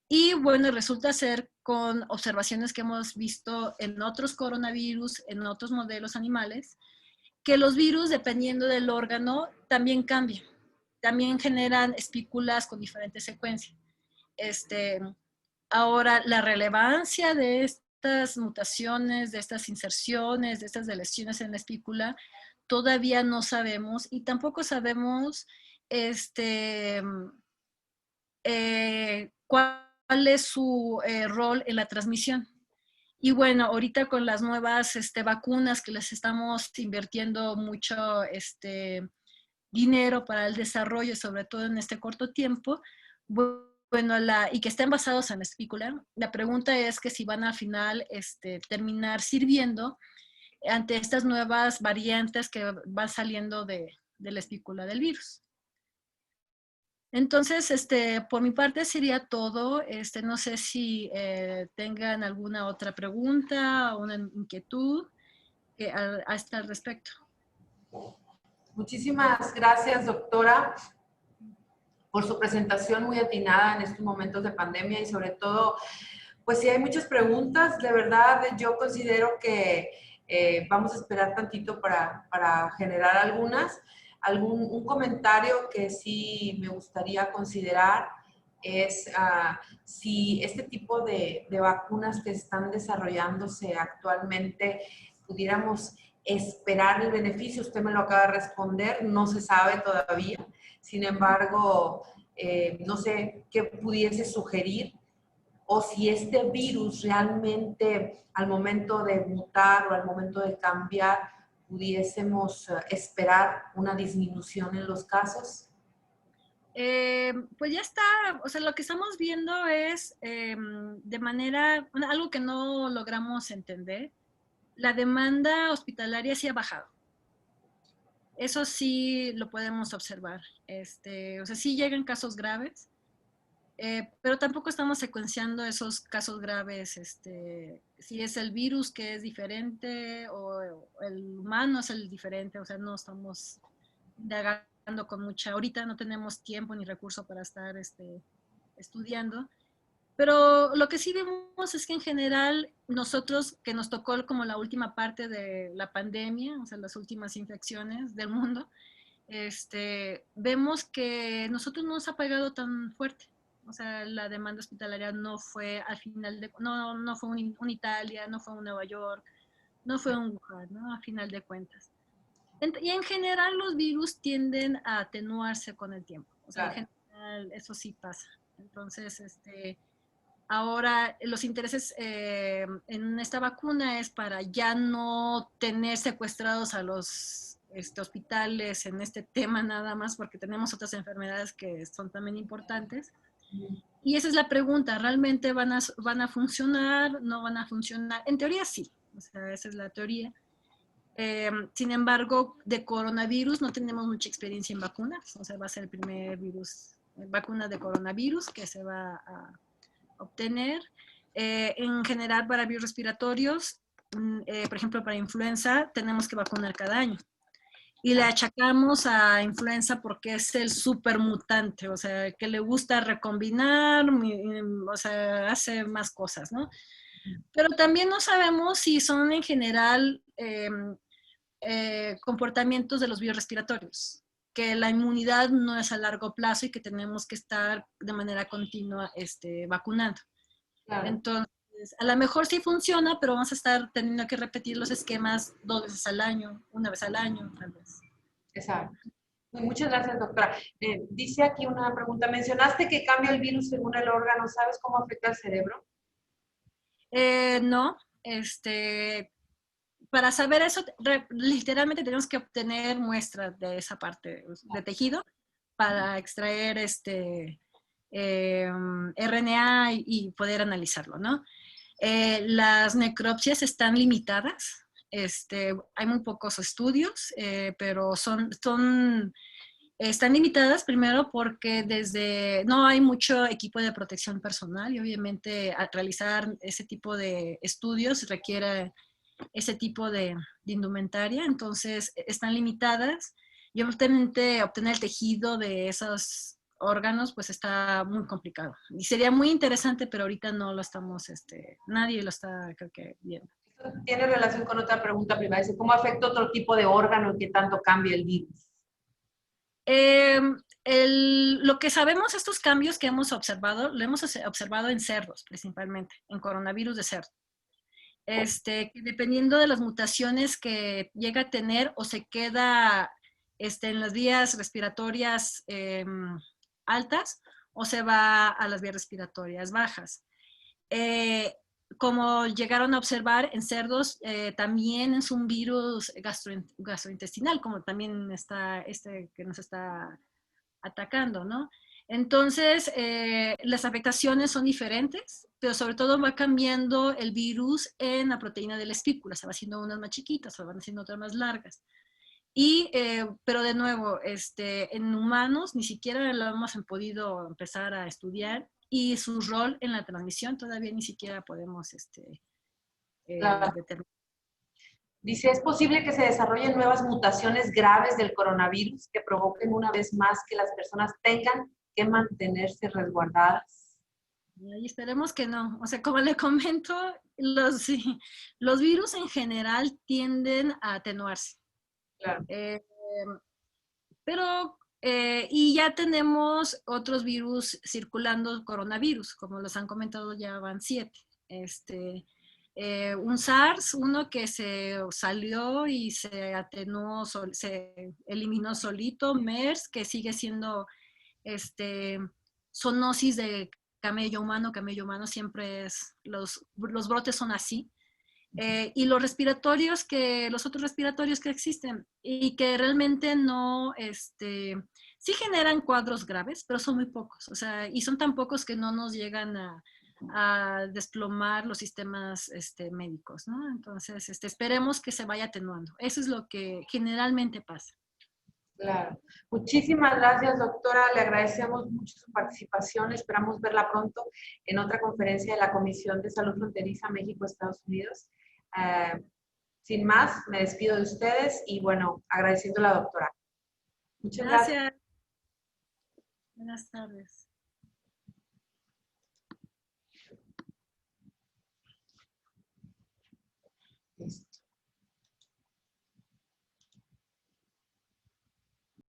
Y bueno, resulta ser con observaciones que hemos visto en otros coronavirus, en otros modelos animales, que los virus, dependiendo del órgano, también cambian. También generan espículas con diferentes secuencias. Ahora, la relevancia de estas mutaciones, de estas inserciones, de estas deleciones en la espícula, todavía no sabemos, y tampoco sabemos cuál es su rol en la transmisión. Y bueno, ahorita con las nuevas vacunas que les estamos invirtiendo mucho dinero para el desarrollo, sobre todo en este corto tiempo, bueno, y que estén basados en la espícula, la pregunta es que si van al final terminar sirviendo ante estas nuevas variantes que van saliendo de la espícula del virus. Entonces, por mi parte sería todo. No sé si tengan alguna otra pregunta o una inquietud hasta al respecto. Muchísimas gracias, doctora, por su presentación muy atinada en estos momentos de pandemia y sobre todo, pues si hay muchas preguntas, de verdad yo considero que vamos a esperar tantito para generar algunas. Un comentario que sí me gustaría considerar es si este tipo de vacunas que están desarrollándose actualmente pudiéramos esperar el beneficio. Usted me lo acaba de responder, no se sabe todavía. Sin embargo, no sé qué pudiese sugerir o si este virus realmente al momento de mutar o al momento de cambiar pudiésemos esperar una disminución en los casos. Pues ya está, o sea, lo que estamos viendo es de manera, algo que no logramos entender, la demanda hospitalaria sí ha bajado. Eso sí lo podemos observar. O sea, sí llegan casos graves, pero tampoco estamos secuenciando esos casos graves, si es el virus que es diferente o el humano es el diferente, o sea, no estamos indagando con mucha, ahorita no tenemos tiempo ni recurso para estar estudiando, pero lo que sí vemos es que en general nosotros, que nos tocó como la última parte de la pandemia, o sea, las últimas infecciones del mundo, vemos que nosotros no nos ha pegado tan fuerte. O sea, la demanda hospitalaria no fue al final no fue un Italia, no fue un Nueva York, no fue un Wuhan, ¿no? A final de cuentas. Y en general los virus tienden a atenuarse con el tiempo. O sea, en general eso sí pasa. Entonces, ahora los intereses en esta vacuna es para ya no tener secuestrados a los hospitales en este tema nada más, porque tenemos otras enfermedades que son también importantes. Y esa es la pregunta, ¿realmente van a funcionar? ¿No van a funcionar? En teoría sí, o sea, esa es la teoría. Sin embargo, de coronavirus no tenemos mucha experiencia en vacunas, o sea, va a ser el primer vacuna de coronavirus que se va a obtener. En general, para virus respiratorios, por ejemplo, para influenza, tenemos que vacunar cada año. Y le achacamos a influenza porque es el supermutante, o sea, que le gusta recombinar, o sea, hace más cosas, ¿no? Pero también no sabemos si son en general comportamientos de los virus respiratorios, que la inmunidad no es a largo plazo y que tenemos que estar de manera continua vacunando. Claro. Entonces, a lo mejor sí funciona, pero vamos a estar teniendo que repetir los esquemas 2 veces al año, 1 vez al año, tal vez. Exacto. Muchas gracias, doctora. Dice aquí una pregunta. Mencionaste que cambia el virus según el órgano. ¿Sabes cómo afecta al cerebro? No. Para saber eso, literalmente tenemos que obtener muestras de esa parte de tejido para extraer RNA y poder analizarlo, ¿no? Las necropsias están limitadas. Hay muy pocos estudios, pero están limitadas primero porque no hay mucho equipo de protección personal y obviamente realizar ese tipo de estudios requiere ese tipo de indumentaria, entonces están limitadas y obviamente obtener el tejido de esos órganos pues está muy complicado y sería muy interesante, pero ahorita no lo estamos, nadie lo está, creo que, viendo. Tiene relación con otra pregunta privada, dice, ¿cómo afecta otro tipo de órgano y qué tanto cambia el virus? Lo que sabemos, estos cambios que hemos observado, lo hemos observado en cerdos principalmente, en coronavirus de cerdo. que dependiendo de las mutaciones que llega a tener o se queda en las vías respiratorias altas o se va a las vías respiratorias bajas. Como llegaron a observar en cerdos, también es un virus gastrointestinal, como también está que nos está atacando, ¿no? Entonces, las afectaciones son diferentes, pero sobre todo va cambiando el virus en la proteína de la espícula, se va haciendo unas más chiquitas, se van haciendo otras más largas. Pero de nuevo, en humanos ni siquiera lo hemos podido empezar a estudiar y su rol en la transmisión todavía ni siquiera podemos Claro. determinar. Dice, ¿es posible que se desarrollen nuevas mutaciones graves del coronavirus que provoquen una vez más que las personas tengan que mantenerse resguardadas? Y esperemos que no. O sea, como le comento, los virus en general tienden a atenuarse. Claro. Y ya tenemos otros virus circulando, coronavirus, como los han comentado, ya van 7. Un SARS, uno que se salió y se atenuó, se eliminó solito, MERS, que sigue siendo zoonosis de camello humano siempre es, los brotes son así. Y los respiratorios, los otros respiratorios que existen y que realmente no, sí generan cuadros graves, pero son muy pocos, o sea, y son tan pocos que no nos llegan a desplomar los sistemas médicos, ¿no? Entonces, esperemos que se vaya atenuando. Eso es lo que generalmente pasa. Claro. Muchísimas gracias, doctora. Le agradecemos mucho su participación. Esperamos verla pronto en otra conferencia de la Comisión de Salud Fronteriza México-Estados Unidos. Sin más, me despido de ustedes y bueno, agradeciendo a la doctora. Muchas gracias. Buenas tardes.